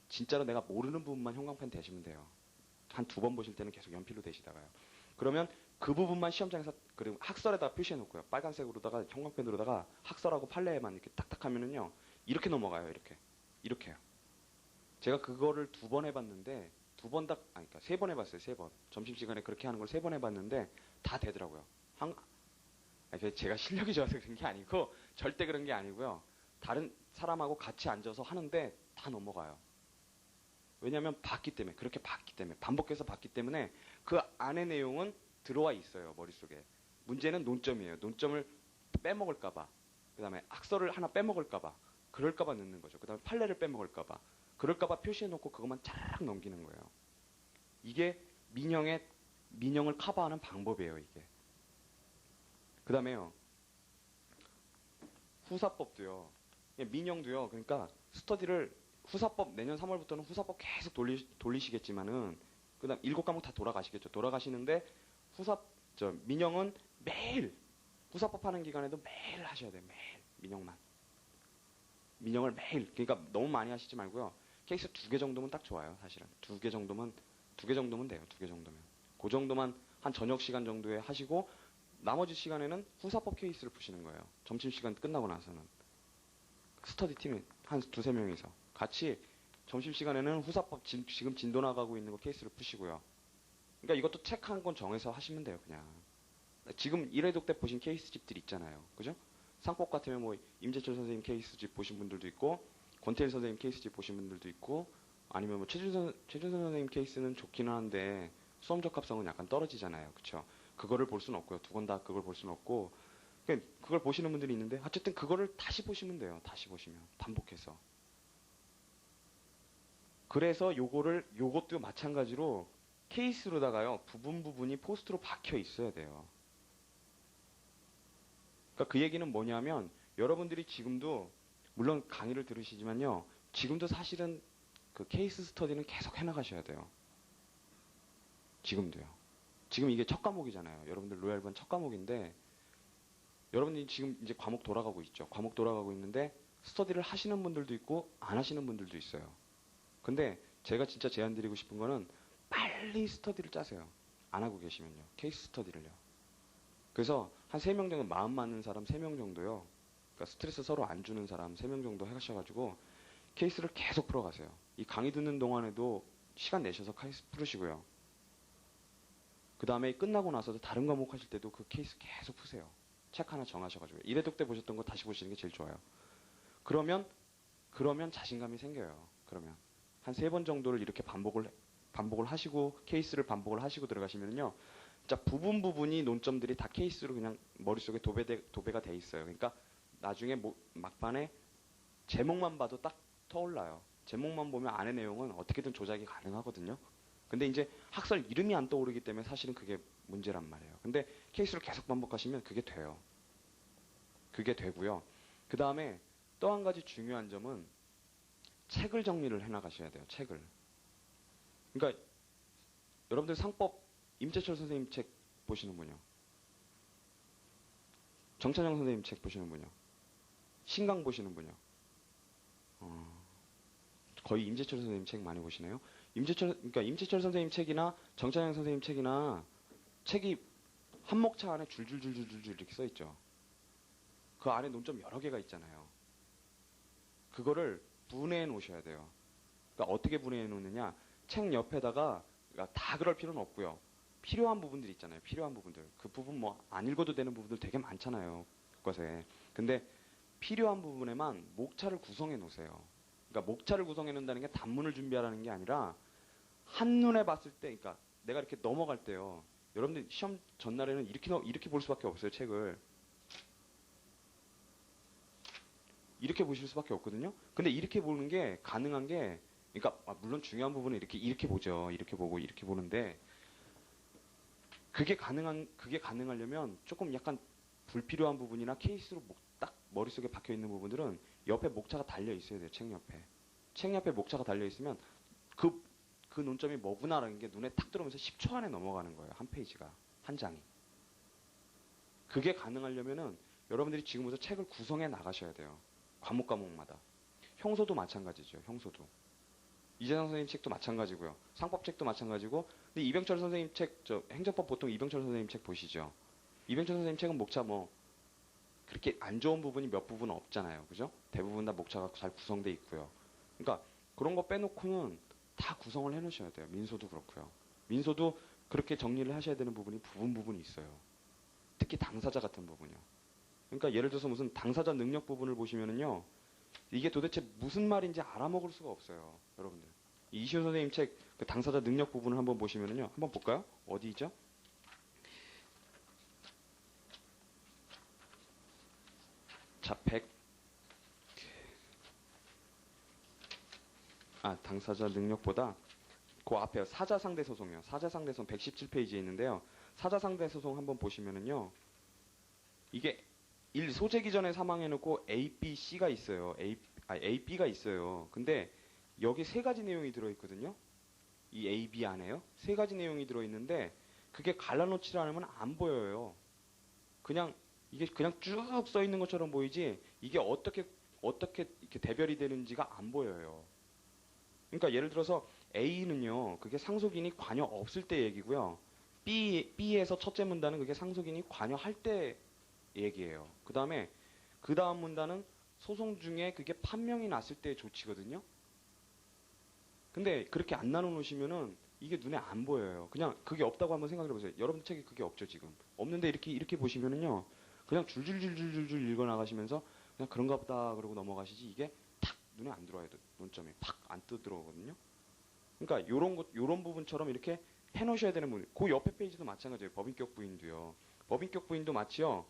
진짜로 내가 모르는 부분만 형광펜 대시면 돼요. 한 2번 보실 때는 계속 연필로 대시다가요. 그러면 그 부분만 시험장에서 그리고 학설에다 표시해 놓고요. 빨간색으로다가 형광펜으로다가 학설하고 판례에만 이렇게 딱딱 하면은요. 이렇게 넘어가요. 이렇게요. 제가 그거를 2번 해봤는데 3번 해봤어요. 3번. 점심시간에 그렇게 하는 걸 3번 해봤는데 다 되더라고요. 제가 실력이 좋아서 그런 게 아니고 절대 그런 게 아니고요. 다른 사람하고 같이 앉아서 하는데 다 넘어가요. 왜냐하면 그렇게 봤기 때문에 반복해서 봤기 때문에 그 안의 내용은 들어와 있어요. 머릿속에. 문제는 논점이에요. 논점을 빼먹을까봐. 그 다음에 학설을 하나 빼먹을까봐. 그럴까봐 넣는 거죠. 그 다음에 판례를 빼먹을까봐. 그럴까봐 표시해놓고 그것만 차라락 넘기는 거예요. 이게 민영을 커버하는 방법이에요. 이게. 그 다음에요. 후사법도요. 민영도요. 그러니까 후사법 내년 3월부터는 후사법 계속 돌리시겠지만은 그다음 7과목 다 돌아가시겠죠. 돌아가시는데 민영은 매일 후사법 하는 기간에도 매일 하셔야 돼요. 매일 민영을 매일. 그러니까 너무 많이 하시지 말고요. 케이스 2개 정도면 딱 좋아요. 사실은 2개 정도면 돼요. 2개 정도면. 그 정도만 한 저녁 시간 정도에 하시고 나머지 시간에는 후사법 케이스를 푸시는 거예요. 점심시간 끝나고 나서는. 스터디 팀이 한 2~3명이서 같이 점심시간에는 후사법 지금 진도 나가고 있는 거 케이스를 푸시고요. 그러니까 이것도 책 한 권 정해서 하시면 돼요. 그냥. 지금 1회독 때 보신 케이스집들 있잖아요. 그죠? 상법 같으면 뭐 임재철 선생님 케이스집 보신 분들도 있고 권태일 선생님 케이스집 보신 분들도 있고 아니면 뭐 최준선 선생님 케이스는 좋기는 한데 수험 적합성은 약간 떨어지잖아요. 그쵸? 그거를 볼 수는 없고요. 2권 다 그걸 볼 수는 없고 그걸 보시는 분들이 있는데 어쨌든 그거를 다시 보시면 돼요. 다시 보시면 반복해서. 그래서 요것도 마찬가지로 케이스로다가요. 부분이 포스트로 박혀 있어야 돼요. 그러니까 그 얘기는 뭐냐면 여러분들이 지금도 물론 강의를 들으시지만요. 지금도 사실은 그 케이스 스터디는 계속 해나가셔야 돼요. 지금도요. 지금 이게 첫 과목이잖아요. 여러분들 로얄반 첫 과목인데 여러분들이 지금 이제 과목 돌아가고 있죠. 과목 돌아가고 있는데 스터디를 하시는 분들도 있고 안 하시는 분들도 있어요. 근데 제가 진짜 제안 드리고 싶은 거는 빨리 스터디를 짜세요. 안 하고 계시면요. 케이스 스터디를요. 그래서 한 3명 정도 마음 맞는 사람 3명 정도요. 그러니까 스트레스 서로 안 주는 사람 3명 정도 하셔가지고 케이스를 계속 풀어가세요. 이 강의 듣는 동안에도 시간 내셔서 케이스 풀으시고요. 그 다음에 끝나고 나서도 다른 과목 하실 때도 그 케이스 계속 푸세요. 책 하나 정하셔가지고 1회독 때 보셨던 거 다시 보시는 게 제일 좋아요. 그러면 자신감이 생겨요. 그러면 한 3번 정도를 이렇게 반복을 하시고 케이스를 반복을 하시고 들어가시면요. 자, 부분이 논점들이 다 케이스로 그냥 머릿속에 도배가 돼 있어요. 그러니까 나중에 막판에 제목만 봐도 딱 떠올라요. 제목만 보면 안의 내용은 어떻게든 조작이 가능하거든요. 근데 이제 학설 이름이 안 떠오르기 때문에 사실은 그게 문제란 말이에요. 근데 케이스를 계속 반복하시면 그게 돼요. 그게 되고요. 그 다음에 또 한 가지 중요한 점은 책을 정리를 해나가셔야 돼요. 책을. 그러니까 여러분들 상법 임재철 선생님 책 보시는 분이요. 정찬영 선생님 책 보시는 분이요. 신강 보시는 분이요. 거의 임재철 선생님 책 많이 보시네요. 그러니까 임재철 선생님 책이나 정찬영 선생님 책이나 책이 한 목차 안에 줄줄줄줄줄 이렇게 써 있죠. 그 안에 논점 여러 개가 있잖아요. 그거를 분해해 놓으셔야 돼요. 그러니까 어떻게 분해해 놓느냐? 책 옆에다가 그러니까 다 그럴 필요는 없고요. 필요한 부분들 있잖아요. 필요한 부분들. 그 부분 뭐 안 읽어도 되는 부분들 되게 많잖아요. 그것에. 근데 필요한 부분에만 목차를 구성해 놓으세요. 그러니까 목차를 구성해 놓는다는 게 단문을 준비하라는 게 아니라 한눈에 봤을 때, 그러니까 내가 이렇게 넘어갈 때요. 여러분들 시험 전날에는 이렇게 볼 수밖에 없어요, 책을. 이렇게 보실 수밖에 없거든요. 근데 이렇게 보는 게 가능한 게, 그러니까 물론 중요한 부분은 이렇게 보죠. 이렇게 보고 이렇게 보는데 그게 가능하려면 조금 약간 불필요한 부분이나 케이스로 딱 머릿속에 박혀 있는 부분들은 옆에 목차가 달려 있어야 돼요. 책 옆에. 책 옆에 목차가 달려 있으면 그 논점이 뭐구나라는 게 눈에 탁 들어오면서 10초 안에 넘어가는 거예요. 한 페이지가. 한 장이. 그게 가능하려면은 여러분들이 지금부터 책을 구성해 나가셔야 돼요. 과목마다. 형소도 마찬가지죠. 형소도. 이재상 선생님 책도 마찬가지고요. 상법책도 마찬가지고. 근데 이병철 선생님 책, 행정법 보통 이병철 선생님 책 보시죠. 이병철 선생님 책은 목차 그렇게 안 좋은 부분이 몇 부분 없잖아요. 그죠? 대부분 다 목차가 잘 구성돼 있고요. 그러니까 그런 거 빼놓고는 다 구성을 해 놓으셔야 돼요. 민소도 그렇고요. 민소도 그렇게 정리를 하셔야 되는 부분이 부분이 있어요. 특히 당사자 같은 부분이요. 그러니까 예를 들어서 무슨 당사자 능력 부분을 보시면은요. 이게 도대체 무슨 말인지 알아먹을 수가 없어요. 여러분들. 이시훈 선생님 책 그 당사자 능력 부분을 한번 보시면은요. 한번 볼까요? 어디죠? 자, 당사자 능력보다 그 앞에요. 사자상대 소송이요. 사자상대 소송 117페이지에 있는데요. 사자상대 소송 한번 보시면은요. 이게 소재기 전에 사망해놓고 A, B, C가 있어요. A, B가 있어요. 근데 여기 세 가지 내용이 들어있거든요. 이 A, B 안에요. 세 가지 내용이 들어있는데 그게 갈라놓지를 않으면 안 보여요. 이게 그냥 쭉 써 있는 것처럼 보이지 이게 어떻게 이렇게 대별이 되는지가 안 보여요. 그러니까 예를 들어서 A는요. 그게 상속인이 관여 없을 때 얘기고요. B에서 첫째 문단은 그게 상속인이 관여할 때 얘기예요. 그 다음 문단은 소송 중에 그게 판명이 났을 때의 조치거든요. 근데 그렇게 안 나눠 놓으시면은 이게 눈에 안 보여요. 그냥 그게 없다고 한번 생각해 보세요. 여러분 책에 그게 없죠, 지금. 없는데 이렇게 보시면은요. 그냥 줄줄줄줄줄 읽어 나가시면서 그냥 그런가 보다 그러고 넘어가시지 이게 탁 눈에 안 들어와요. 논점이 팍 안 들어오거든요. 그러니까 요런 부분처럼 이렇게 해 놓으셔야 되는 부분. 그 옆에 페이지도 마찬가지예요. 법인격 부인도요. 법인격 부인도 마치요.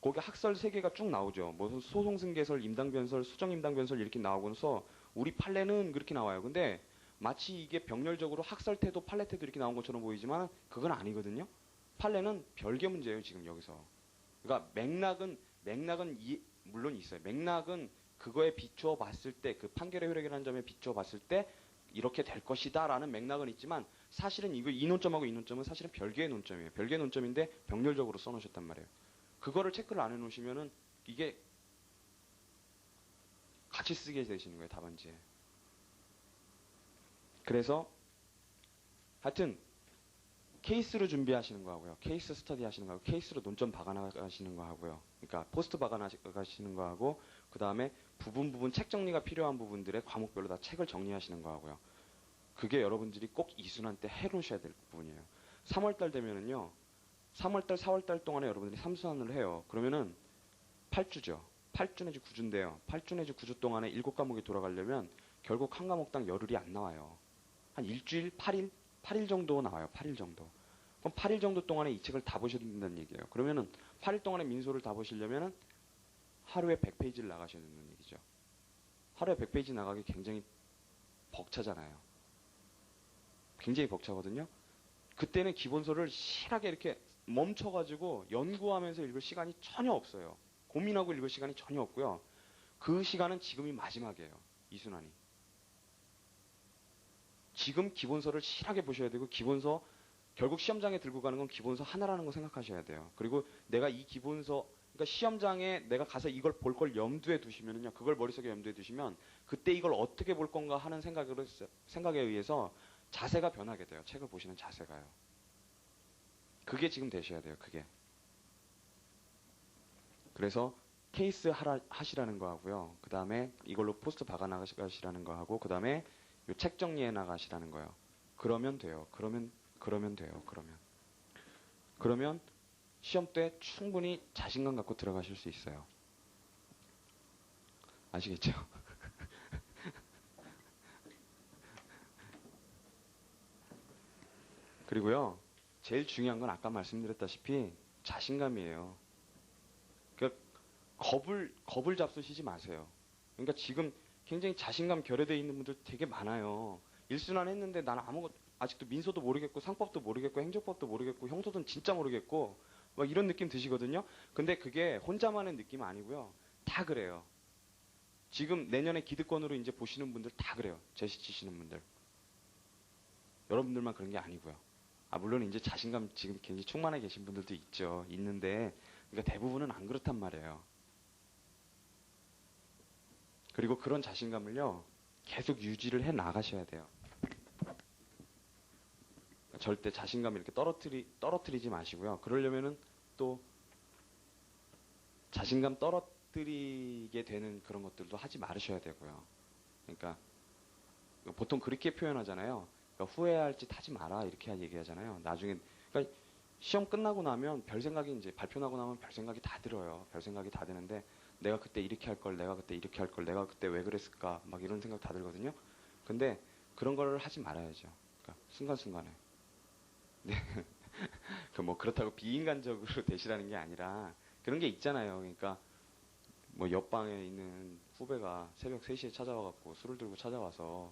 거기 학설 3개가 쭉 나오죠. 뭐 소송승계설, 임당변설, 수정임당변설 이렇게 나오고서 우리 판례는 그렇게 나와요. 근데 마치 이게 병렬적으로 학설태도 판례태도 이렇게 나온 것처럼 보이지만 그건 아니거든요. 판례는 별개 문제예요. 지금 여기서. 그러니까 맥락은 물론 있어요. 맥락은 그거에 비추어 봤을 때 그 판결의 효력이라는 점에 비추어 봤을 때 이렇게 될 것이다라는 맥락은 있지만 사실은 이 논점하고 이 논점은 사실은 별개의 논점이에요. 별개의 논점인데 병렬적으로 써놓으셨단 말이에요. 그거를 체크를 안 해놓으시면은 이게 같이 쓰게 되시는 거예요, 답안지에. 그래서 하여튼 케이스로 준비하시는 거 하고요. 케이스 스터디 하시는 거 하고 케이스로 논점 박아나가시는 거 하고요. 그러니까 포스트 박아나가시는 거 하고 그 다음에 부분 책 정리가 필요한 부분들의 과목별로 다 책을 정리하시는 거 하고요. 그게 여러분들이 꼭 이순환 때 해놓으셔야 될 부분이에요. 3월달 되면은요. 3월달, 4월달 동안에 여러분들이 삼수환을 해요. 그러면은 8주죠. 8주 내지 9주인데요. 8주 내지 9주 동안에 7과목이 돌아가려면 결국 한 과목당 열흘이 안 나와요. 한 일주일, 8일 정도 나와요. 8일 정도. 그럼 8일 정도 동안에 이 책을 다 보셔야 된다는 얘기예요. 그러면은 8일 동안에 민소를 다 보시려면은 하루에 100페이지를 나가셔야 된다는 얘기죠. 하루에 100페이지 나가기 굉장히 벅차잖아요. 굉장히 벅차거든요. 그때는 기본서를 실하게 이렇게 멈춰가지고 연구하면서 읽을 시간이 전혀 없어요. 고민하고 읽을 시간이 전혀 없고요. 그 시간은 지금이 마지막이에요. 이순환이. 지금 기본서를 실하게 보셔야 되고 기본서 결국 시험장에 들고 가는 건 기본서 하나라는 거 생각하셔야 돼요. 그리고 내가 이 기본서 그러니까 시험장에 내가 가서 이걸 볼 걸 염두에 두시면은요. 그걸 머릿속에 염두에 두시면 그때 이걸 어떻게 볼 건가 하는 생각에 의해서 자세가 변하게 돼요. 책을 보시는 자세가요. 그게 지금 되셔야 돼요. 그게. 그래서 케이스 하시라는 거 하고요. 그 다음에 이걸로 포스트 박아 나가시라는 거 하고 그 다음에 책 정리해 나가시라는 거요. 그러면 돼요. 그러면 돼요. 그러면 시험 때 충분히 자신감 갖고 들어가실 수 있어요. 아시겠죠? 그리고요, 제일 중요한 건 아까 말씀드렸다시피 자신감이에요. 그러니까 겁을 잡수시지 마세요. 그러니까 지금 굉장히 자신감 결여되어 있는 분들 되게 많아요. 일순환 했는데 나는 아직도 민소도 모르겠고 상법도 모르겠고 행정법도 모르겠고 형소는 진짜 모르겠고 막 이런 느낌 드시거든요. 근데 그게 혼자만의 느낌 아니고요. 다 그래요. 지금 내년에 기득권으로 이제 보시는 분들 다 그래요. 제시 치시는 분들. 여러분들만 그런 게 아니고요. 물론 이제 자신감 지금 굉장히 충만해 계신 분들도 있죠. 있는데, 그러니까 대부분은 안 그렇단 말이에요. 그리고 그런 자신감을요, 계속 유지를 해 나가셔야 돼요. 절대 자신감 이렇게 떨어뜨리지 마시고요. 그러려면은 또 자신감 떨어뜨리게 되는 그런 것들도 하지 말으셔야 되고요. 그러니까 보통 그렇게 표현하잖아요. 그러니까 후회할 짓 하지 마라 이렇게 얘기하잖아요. 나중에 그러니까 시험 끝나고 나면 별 생각이 이제 발표 나고 나면 별 생각이 다 들어요. 별 생각이 다 드는데 내가 그때 이렇게 할 걸, 내가 그때 이렇게 할 걸, 내가 그때 왜 그랬을까 막 이런 생각 다 들거든요. 근데 그런 걸 하지 말아야죠. 그러니까 순간순간에. 네. 그 뭐 그렇다고 비인간적으로 되시라는 게 아니라 그런 게 있잖아요. 그러니까 뭐 옆방에 있는 후배가 새벽 3시에 찾아와갖고 술을 들고 찾아와서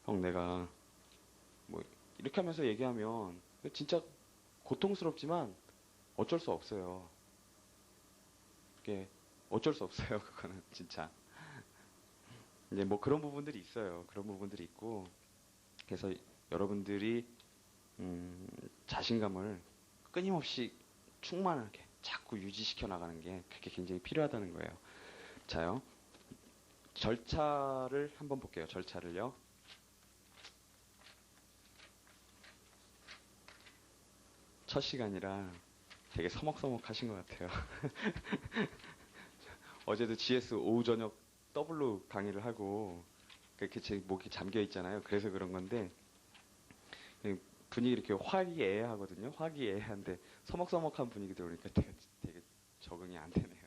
형 내가 뭐 이렇게 하면서 얘기하면 진짜 고통스럽지만 어쩔 수 없어요. 그게 어쩔 수 없어요. 그거는 진짜. 이제 뭐 그런 부분들이 있어요. 그런 부분들이 있고 그래서 여러분들이 자신감을 끊임없이 충만하게 자꾸 유지시켜 나가는 게 그게 굉장히 필요하다는 거예요. 자요. 절차를 한번 볼게요. 절차를요. 첫 시간이라 되게 서먹서먹 하신 것 같아요. 어제도 GS 오후 저녁 더블로 강의를 하고 그렇게 제 목이 잠겨 있잖아요. 그래서 그런 건데 분위기 이렇게 화기애애하거든요. 화기애애한데 서먹서먹한 분위기 들어오니까 되게 적응이 안 되네요.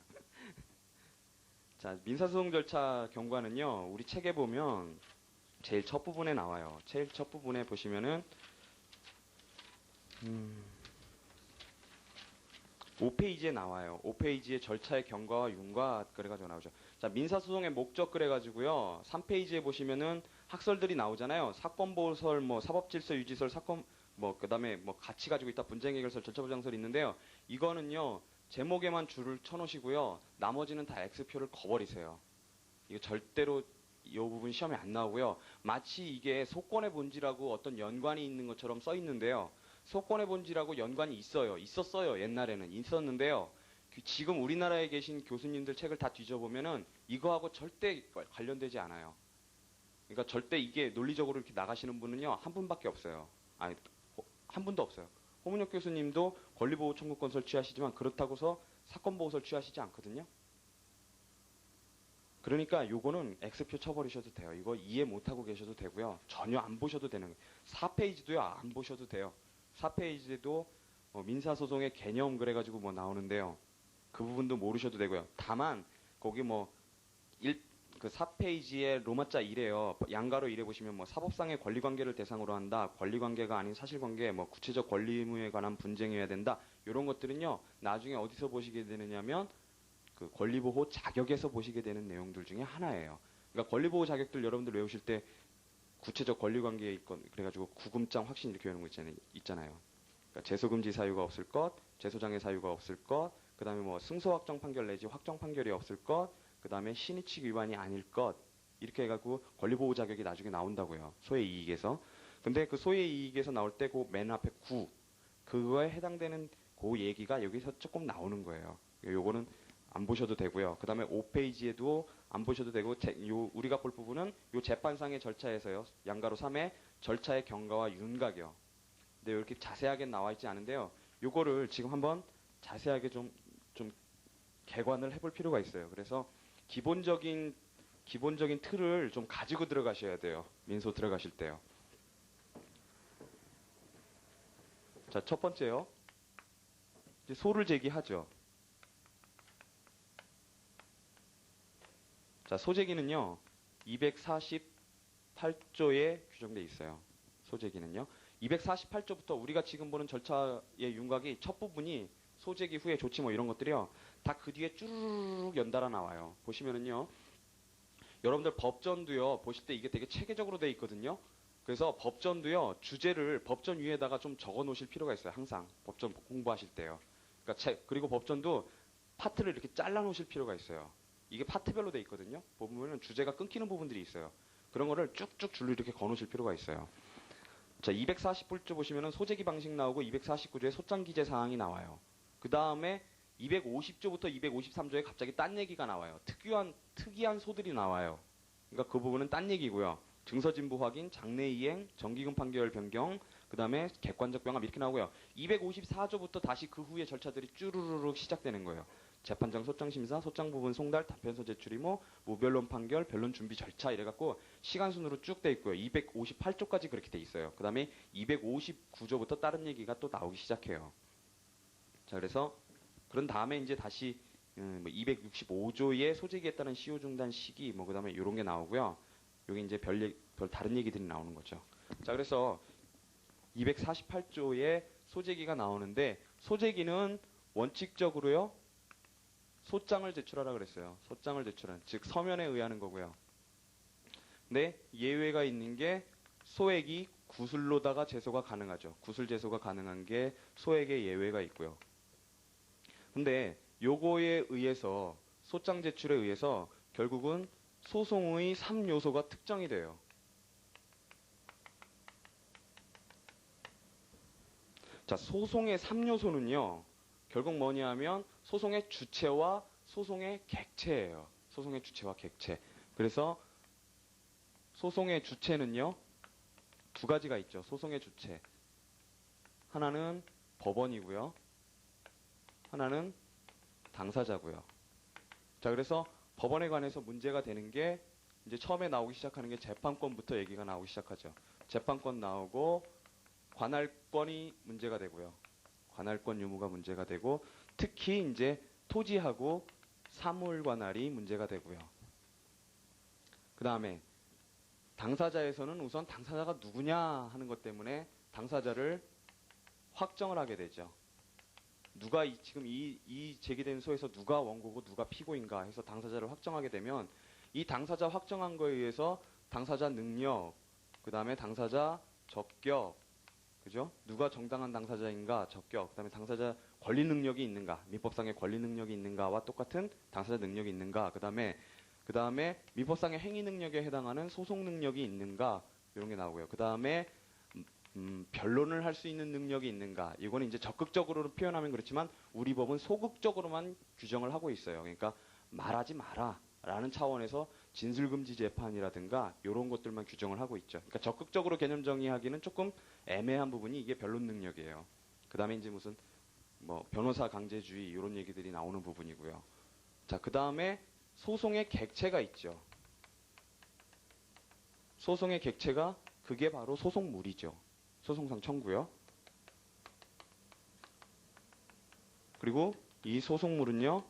자, 민사소송 절차 경과는요. 우리 책에 보면 제일 첫 부분에 나와요. 제일 첫 부분에 보시면은 5페이지에 나와요. 5페이지에 절차의 경과와 윤곽 그래가지고 나오죠. 자, 민사소송의 목적 그래가지고요. 3페이지에 보시면은 학설들이 나오잖아요. 사건보호설, 뭐 사법질서 유지설, 사건 뭐 그다음에 뭐 같이 가지고 있다 분쟁 해결설, 절차보장설이 있는데요. 이거는요. 제목에만 줄을 쳐놓으시고요. 나머지는 다 X표를 거버리세요. 이거 절대로 이 부분 시험에 안 나오고요. 마치 이게 소권의 본질하고 어떤 연관이 있는 것처럼 써 있는데요. 소권의 본질하고 연관이 있어요. 있었어요. 옛날에는 있었는데요. 지금 우리나라에 계신 교수님들 책을 다 뒤져보면은 이거하고 절대 관련되지 않아요. 그러니까 절대 이게 논리적으로 이렇게 나가시는 분은요. 한 분밖에 없어요. 아니, 한 분도 없어요. 홍문혁 교수님도 권리보호 청구권 설치하시지만 그렇다고서 사건보호설 취하시지 않거든요. 그러니까 요거는 X표 쳐버리셔도 돼요. 이거 이해 못하고 계셔도 되고요. 전혀 안 보셔도 되는 거예요. 4페이지도요. 안 보셔도 돼요. 4페이지에도 민사소송의 개념 그래가지고 뭐 나오는데요. 그 부분도 모르셔도 되고요. 다만 거기 그 4페이지에 로마자 1에요. 양가로 1에 보시면 뭐 사법상의 권리관계를 대상으로 한다. 권리관계가 아닌 사실관계, 뭐 구체적 권리 의무에 관한 분쟁이어야 된다. 이런 것들은요. 나중에 어디서 보시게 되느냐면 그 권리보호 자격에서 보시게 되는 내용들 중에 하나예요. 그러니까 권리보호 자격들 여러분들 외우실 때 구체적 권리관계에 있건 그래가지고 구금장 확신 이렇게 외우는 거 있잖아요. 그러니까 제소금지 사유가 없을 것, 제소장애 사유가 없을 것, 그 다음에 뭐 승소 확정 판결 내지 확정 판결이 없을 것, 그 다음에 신의칙 위반이 아닐 것 이렇게 해가지고 권리보호 자격이 나중에 나온다고요. 소의 이익에서. 근데 그 소의 이익에서 나올 때 그 맨 앞에 구 그거에 해당되는 그 얘기가 여기서 조금 나오는 거예요. 요거는 안 보셔도 되고요. 그 다음에 5페이지에도 안 보셔도 되고 우리가 볼 부분은 요 재판상의 절차에서요. 양가로 3의 절차의 경과와 윤곽이요. 근데 이렇게 자세하게 나와 있지 않은데요. 요거를 지금 한번 자세하게 좀 개관을 해볼 필요가 있어요. 그래서 기본적인 틀을 좀 가지고 들어가셔야 돼요. 민소 들어가실 때요. 자, 첫 번째요. 이제 소를 제기하죠. 자, 소재기는요. 248조에 규정돼 있어요. 소재기는요. 248조부터 우리가 지금 보는 절차의 윤곽이 첫 부분이 소재기 후에 조치 뭐 이런 것들이요. 다 그 뒤에 쭈르륵 연달아 나와요. 보시면은요. 여러분들 법전도요. 보실 때 이게 되게 체계적으로 돼 있거든요. 그래서 법전도요. 주제를 법전 위에다가 좀 적어 놓으실 필요가 있어요. 항상 법전 공부하실 때요. 그러니까 그리고 법전도 파트를 이렇게 잘라 놓으실 필요가 있어요. 이게 파트별로 돼 있거든요. 보면은 주제가 끊기는 부분들이 있어요. 그런 거를 쭉쭉 줄로 이렇게 거 놓으실 필요가 있어요. 자, 248조 보시면은 소재기 방식 나오고 249조에 소장 기재 사항이 나와요. 그 다음에 250조부터 253조에 갑자기 딴 얘기가 나와요. 특이한 소들이 나와요. 그러니까 그 부분은 딴 얘기고요. 증서 진부 확인, 장래 이행, 정기금 판결 변경, 그 다음에 객관적 병합 이렇게 나오고요. 254조부터 다시 그 후에 절차들이 쭈루루룩 시작되는 거예요. 재판장 소장 심사, 소장 부분 송달, 답변서 제출 의무, 무변론 판결, 변론 준비 절차 이래갖고 시간 순으로 쭉 돼 있고요. 258조까지 그렇게 돼 있어요. 그 다음에 259조부터 다른 얘기가 또 나오기 시작해요. 자, 그래서 그런 다음에 이제 다시 265조의 소재기에 따른 시효 중단 시기 뭐 그다음에 이런 게 나오고요. 여기 이제 별 다른 얘기들이 나오는 거죠. 자, 그래서 248조의 소재기가 나오는데 소재기는 원칙적으로요. 소장을 제출하라 그랬어요. 소장을 제출하는 즉 서면에 의하는 거고요. 근데 예외가 있는 게 소액이 구술로다가 제소가 가능하죠. 구술 제소가 가능한 게 소액의 예외가 있고요. 근데 요거에 의해서 소장 제출에 의해서 결국은 소송의 3요소가 특정이 돼요. 자, 소송의 3요소는요. 결국 뭐냐면 소송의 주체와 소송의 객체예요. 소송의 주체와 객체. 그래서 소송의 주체는요. 두 가지가 있죠. 소송의 주체. 하나는 법원이고요. 하나는 당사자고요. 자, 그래서 법원에 관해서 문제가 되는 게 이제 처음에 나오기 시작하는 게 재판권부터 얘기가 나오기 시작하죠. 재판권 나오고 관할권이 문제가 되고요. 관할권 유무가 문제가 되고 특히 이제 토지하고 사물 관할이 문제가 되고요. 그 다음에 당사자에서는 우선 당사자가 누구냐 하는 것 때문에 당사자를 확정을 하게 되죠. 누가 지금 이 제기된 소에서 누가 원고고 누가 피고인가 해서 당사자를 확정하게 되면 이 당사자 확정한 거에 의해서 당사자 능력, 그 다음에 당사자 적격, 그죠? 누가 정당한 당사자인가, 적격, 그 다음에 당사자 권리 능력이 있는가, 민법상의 권리 능력이 있는가와 똑같은 당사자 능력이 있는가, 그 다음에 민법상의 행위 능력에 해당하는 소송 능력이 있는가, 이런 게 나오고요. 그 다음에 변론을 할 수 있는 능력이 있는가. 이거는 이제 적극적으로 표현하면 그렇지만 우리 법은 소극적으로만 규정을 하고 있어요. 그러니까 말하지 마라 라는 차원에서 진술금지 재판이라든가 이런 것들만 규정을 하고 있죠. 그러니까 적극적으로 개념 정의하기는 조금 애매한 부분이 이게 변론 능력이에요. 그 다음에 이제 무슨 뭐 변호사 강제주의 이런 얘기들이 나오는 부분이고요. 자, 그 다음에 소송의 객체가 있죠. 소송의 객체가 그게 바로 소송물이죠. 소송상 청구요. 그리고 이 소송물은요.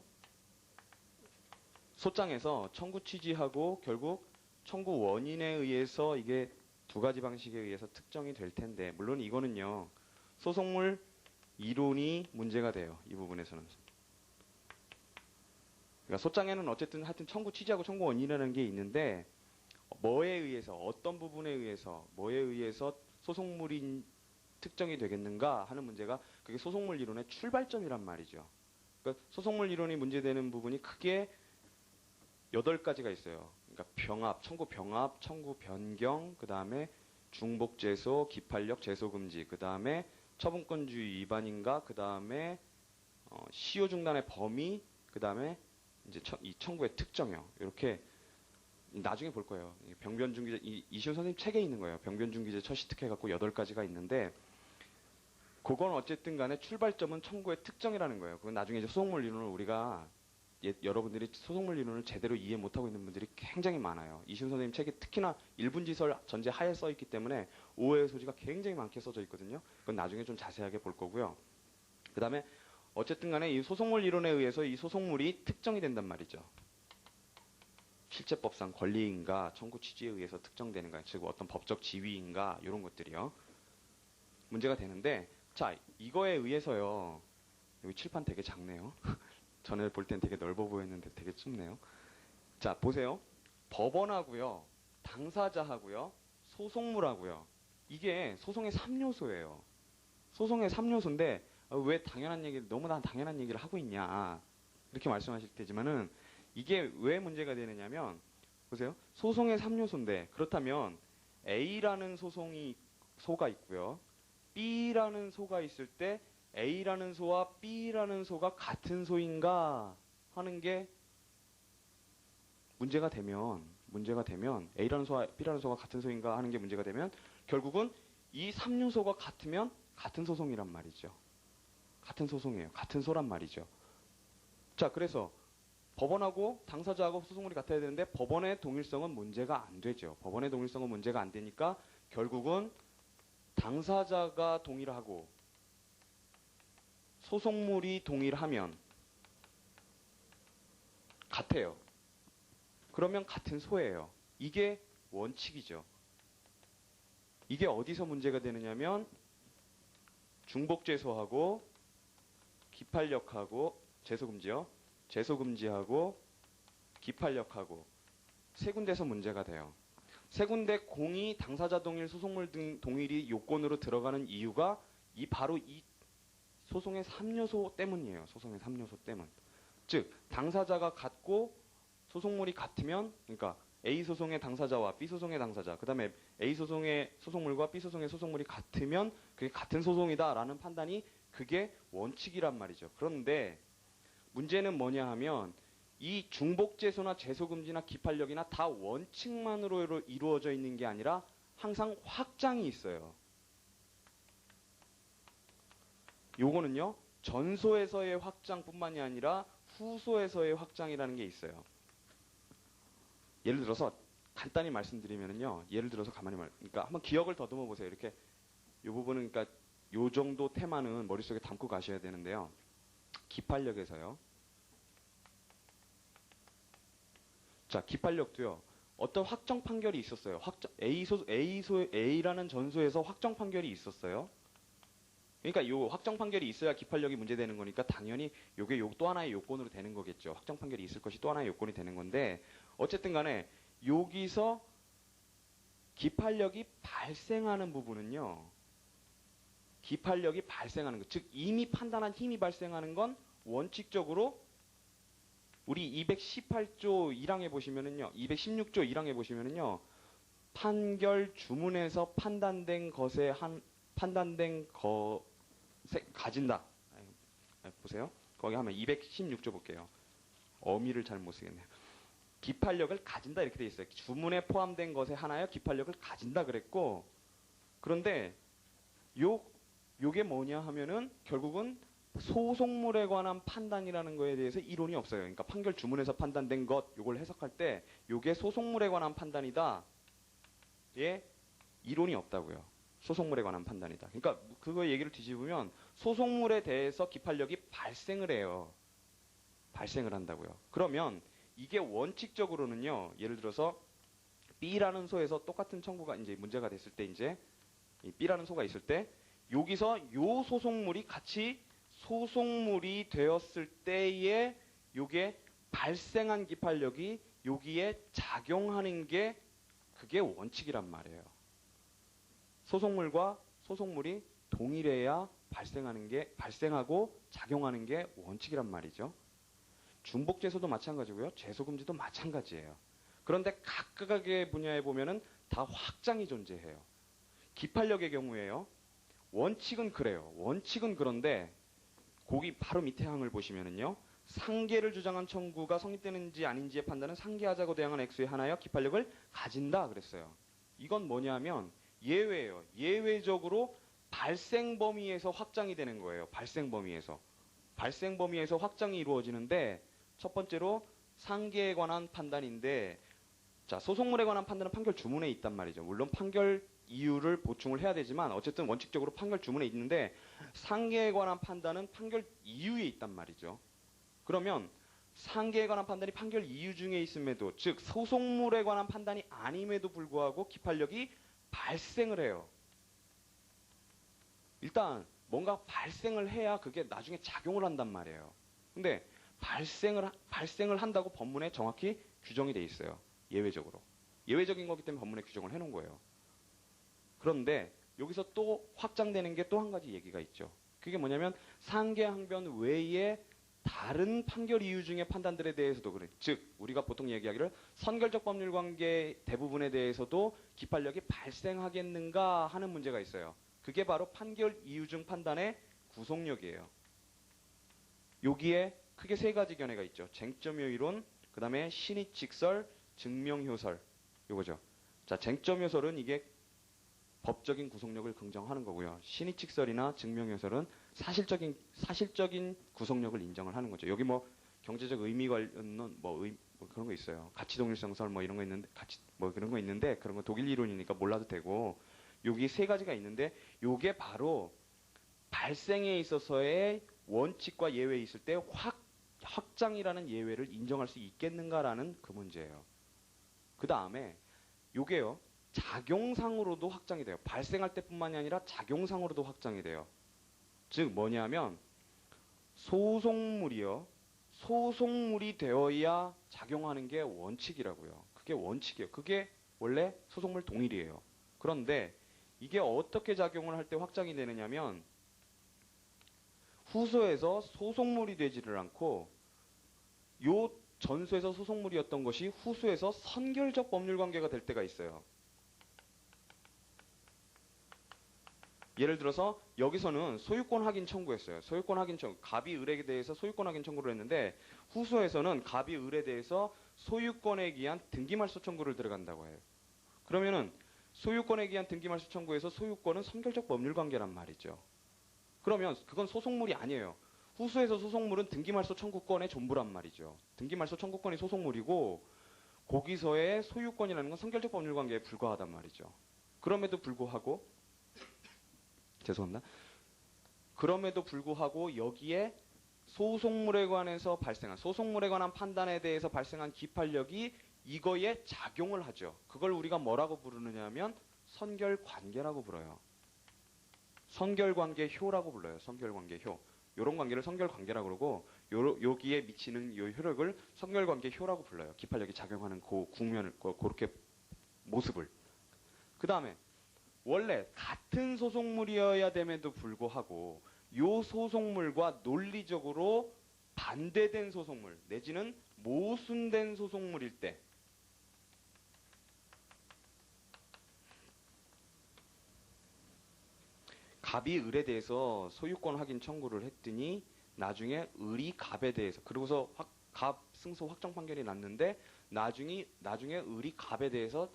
소장에서 청구 취지하고 결국 청구 원인에 의해서 이게 두 가지 방식에 의해서 특정이 될 텐데 물론 이거는요. 소송물 이론이 문제가 돼요. 이 부분에서는. 그러니까 소장에는 어쨌든 하여튼 청구 취지하고 청구 원인이라는 게 있는데 뭐에 의해서 어떤 부분에 의해서 뭐에 의해서 소송물이 특정이 되겠는가 하는 문제가 그게 소송물 이론의 출발점이란 말이죠. 그러니까 소송물 이론이 문제되는 부분이 크게 8가지가 있어요. 그러니까 병합, 청구 변경, 그 다음에 중복제소, 기판력, 제소금지, 그 다음에 처분권주의 위반인가, 그 다음에 시효 중단의 범위, 그 다음에 이제 이 청구의 특정형 이렇게 나중에 볼 거예요. 병변중기제 이시훈 선생님 책에 있는 거예요. 병변중기제 처시특해갖고 8가지가 있는데 그건 어쨌든 간에 출발점은 청구의 특정이라는 거예요. 그건 나중에 이제 소송물 이론을 우리가 여러분들이 소송물 이론을 제대로 이해 못하고 있는 분들이 굉장히 많아요. 이시훈 선생님 책에 특히나 일분지설 전제 하에 써있기 때문에 오해의 소지가 굉장히 많게 써져 있거든요. 그건 나중에 좀 자세하게 볼 거고요. 그 다음에 어쨌든 간에 이 소송물 이론에 의해서 이 소송물이 특정이 된단 말이죠. 실제법상 권리인가, 청구 취지에 의해서 특정되는가, 즉 어떤 법적 지위인가 이런 것들이요. 문제가 되는데 자 이거에 의해서요. 여기 칠판 되게 작네요. 전에 볼 땐 되게 넓어 보였는데 되게 좁네요. 자 보세요. 법원하고요. 당사자하고요. 소송물하고요. 이게 소송의 3요소예요. 소송의 3요소인데 왜 당연한 얘기를 너무나 당연한 얘기를 하고 있냐 이렇게 말씀하실 테지만은 이게 왜 문제가 되느냐면 보세요. 소송의 3요소인데 그렇다면 A라는 소가 있고요. B라는 소가 있을 때 A라는 소와 B라는 소가 같은 소인가 하는 게 문제가 되면 A라는 소와 B라는 소가 같은 소인가 하는 게 문제가 되면 결국은 이 3요소가 같으면 같은 소송이란 말이죠. 같은 소송이에요. 같은 소란 말이죠. 자, 그래서 법원하고 당사자하고 소송물이 같아야 되는데 법원의 동일성은 문제가 안 되죠. 법원의 동일성은 문제가 안 되니까 결국은 당사자가 동일하고 소송물이 동일하면 같아요. 그러면 같은 소예요. 이게 원칙이죠. 이게 어디서 문제가 되느냐면 중복죄소하고 기판력하고 제소금지요. 제소금지하고 기판력하고 세 군데서 문제가 돼요. 세 군데 공이 당사자 동일, 소송물 등 동일이 요건으로 들어가는 이유가 바로 이 소송의 3요소 때문이에요. 소송의 3요소 때문. 즉 당사자가 같고 소송물이 같으면 그러니까 A 소송의 당사자와 B 소송의 당사자 그 다음에 A 소송의 소송물과 B 소송의 소송물이 같으면 그게 같은 소송이다라는 판단이 그게 원칙이란 말이죠. 그런데 문제는 뭐냐 하면 이 중복제소나 제소금지나 기판력이나 다 원칙만으로 이루어져 있는 게 아니라 항상 확장이 있어요. 요거는요. 전소에서의 확장뿐만이 아니라 후소에서의 확장이라는 게 있어요. 예를 들어서 간단히 말씀드리면요. 예를 들어서 그러니까 한번 기억을 더듬어 보세요. 이렇게 이 부분은 그러니까 요 정도 테마는 머릿속에 담고 가셔야 되는데요. 기판력에서요. 자, 기판력도요. 어떤 확정 판결이 있었어요. A라는 전소에서 확정 판결이 있었어요. 그러니까 요 확정 판결이 있어야 기판력이 문제되는 거니까 당연히 요게 또 하나의 요건으로 되는 거겠죠. 확정 판결이 있을 것이 또 하나의 요건이 되는 건데 어쨌든 간에 여기서 기판력이 발생하는 부분은요. 기판력이 발생하는 것, 즉 이미 판단한 힘이 발생하는 건 원칙적으로 우리 218조 1항에 보시면은요. 216조 1항에 보시면은요. 판결 주문에서 판단된 것에 가진다. 보세요. 거기 하면 216조 볼게요. 어미를 잘 못 쓰겠네요. 기판력을 가진다 이렇게 돼 있어요. 주문에 포함된 것에 하나여 기판력을 가진다 그랬고 그런데 요게 뭐냐 하면은 결국은 소송물에 관한 판단이라는 거에 대해서 이론이 없어요. 그러니까 판결 주문에서 판단된 것 요걸 해석할 때 요게 소송물에 관한 판단이다. 예, 이론이 없다고요. 소송물에 관한 판단이다. 그러니까 그거 얘기를 뒤집으면 소송물에 대해서 기판력이 발생을 해요. 발생을 한다고요. 그러면 이게 원칙적으로는요. 예를 들어서 B라는 소에서 똑같은 청구가 이제 문제가 됐을 때 이제 이 B라는 소가 있을 때 여기서 요 소송물이 같이 소송물이 되었을 때에 요게 발생한 기판력이 여기에 작용하는 게 그게 원칙이란 말이에요. 소송물과 소송물이 동일해야 발생하고 작용하는 게 원칙이란 말이죠. 중복제소도 마찬가지고요. 제소금지도 마찬가지예요. 그런데 각각의 분야에 보면은 다 확장이 존재해요. 기판력의 경우에요. 원칙은 그래요. 원칙은 그런데 거기 바로 밑에 항을 보시면은요. 상계를 주장한 청구가 성립되는지 아닌지의 판단은 상계하자고 대항한 액수의 하나여 기판력을 가진다 그랬어요. 이건 뭐냐면 예외예요. 예외적으로 발생 범위에서 확장이 되는 거예요. 발생 범위에서. 발생 범위에서 확장이 이루어지는데 첫 번째로 상계에 관한 판단인데 자, 소송물에 관한 판단은 판결 주문에 있단 말이죠. 물론 판결 이유를 보충을 해야 되지만 어쨌든 원칙적으로 판결 주문에 있는데 상계에 관한 판단은 판결 이유에 있단 말이죠. 그러면 상계에 관한 판단이 판결 이유 중에 있음에도, 즉 소송물에 관한 판단이 아님에도 불구하고 기판력이 발생을 해요. 일단 뭔가 발생을 해야 그게 나중에 작용을 한단 말이에요. 근데 발생을 한다고 법문에 정확히 규정이 돼 있어요. 예외적으로. 예외적인 거기 때문에 법문에 규정을 해놓은 거예요. 그런데 여기서 또 확장되는 게 또 한 가지 얘기가 있죠. 그게 뭐냐면 상계항변 외에 다른 판결 이유 중의 판단들에 대해서도 그래. 즉 우리가 보통 얘기하기를 선결적 법률 관계 대부분에 대해서도 기판력이 발생하겠는가 하는 문제가 있어요. 그게 바로 판결 이유 중 판단의 구속력이에요. 여기에 크게 세 가지 견해가 있죠. 쟁점효이론, 그 다음에 신의직설, 증명효설. 요거죠. 자, 쟁점효설은 이게 법적인 구속력을 긍정하는 거고요. 신의직설이나 증명효설은 사실적인 구속력을 인정을 하는 거죠. 여기 뭐 경제적 의미 관련 뭐 그런 거 있어요. 가치동일성설 뭐 이런 거 있는데 그런 거 있는데 그런 거 독일 이론이니까 몰라도 되고 여기 세 가지가 있는데 요게 바로 발생에 있어서의 원칙과 예외에 있을 때 확장이라는 예외를 인정할 수 있겠는가라는 그 문제예요. 그 다음에 요게요. 작용상으로도 확장이 돼요. 발생할 때뿐만이 아니라 작용상으로도 확장이 돼요. 즉 뭐냐면 소송물이 되어야 작용하는 게 원칙이라고요. 그게 원칙이에요. 그게 원래 소송물 동일이에요. 그런데 이게 어떻게 작용을 할 때 확장이 되느냐면 후소에서 소송물이 되지를 않고 요 전소에서 소송물이었던 것이 후소에서 선결적 법률관계가 될 때가 있어요. 예를 들어서 여기서는 소유권 확인 청구했어요. 소유권 확인 청구, 갑이 을에 대해서 소유권 확인 청구를 했는데 후소에서는 갑이 을에 대해서 소유권에 기한 등기말소 청구를 들어간다고 해요. 그러면은 소유권에 기한 등기말소 청구에서 소유권은 선결적 법률관계란 말이죠. 그러면 그건 소송물이 아니에요. 후소에서 소송물은 등기말소 청구권의 전부란 말이죠. 등기말소 청구권이 소송물이고 거기서의 소유권이라는 건 선결적 법률관계에 불과하단 말이죠. 그럼에도 불구하고 그럼에도 불구하고 여기에 소송물에 관한 판단에 대해서 발생한 기판력이 이거에 작용을 하죠. 그걸 우리가 뭐라고 부르느냐면 선결관계라고 불러요. 선결관계효라고 불러요. 선결관계효. 이런 관계를 선결관계라고 그러고 여기에 미치는 이 효력을 선결관계효라고 불러요. 기판력이 작용하는 그 국면을 그렇게 모습을. 그 다음에 원래 같은 소송물이어야 됨에도 불구하고 요 소송물과 논리적으로 반대된 소송물 내지는 모순된 소송물일 때 갑이 을에 대해서 소유권 확인 청구를 했더니 나중에 을이 갑에 대해서 그러고서 갑 승소 확정 판결이 났는데 나중에 을이 갑에 대해서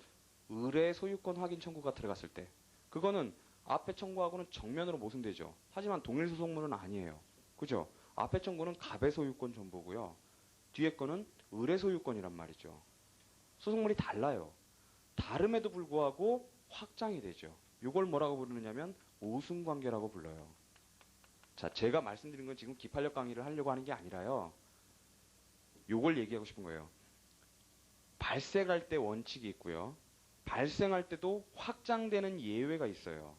을의 소유권 확인 청구가 들어갔을 때 그거는 앞에 청구하고는 정면으로 모순되죠. 하지만 동일 소송물은 아니에요. 그죠? 앞에 청구는 갑의 소유권 전부고요. 뒤에 거는 을의 소유권이란 말이죠. 소송물이 달라요. 다름에도 불구하고 확장이 되죠. 이걸 뭐라고 부르느냐면 오순관계라고 불러요. 자, 제가 말씀드린 건 지금 기판력 강의를 하려고 하는 게 아니라요. 요걸 얘기하고 싶은 거예요. 발생할 때 원칙이 있고요. 발생할 때도 확장되는 예외가 있어요.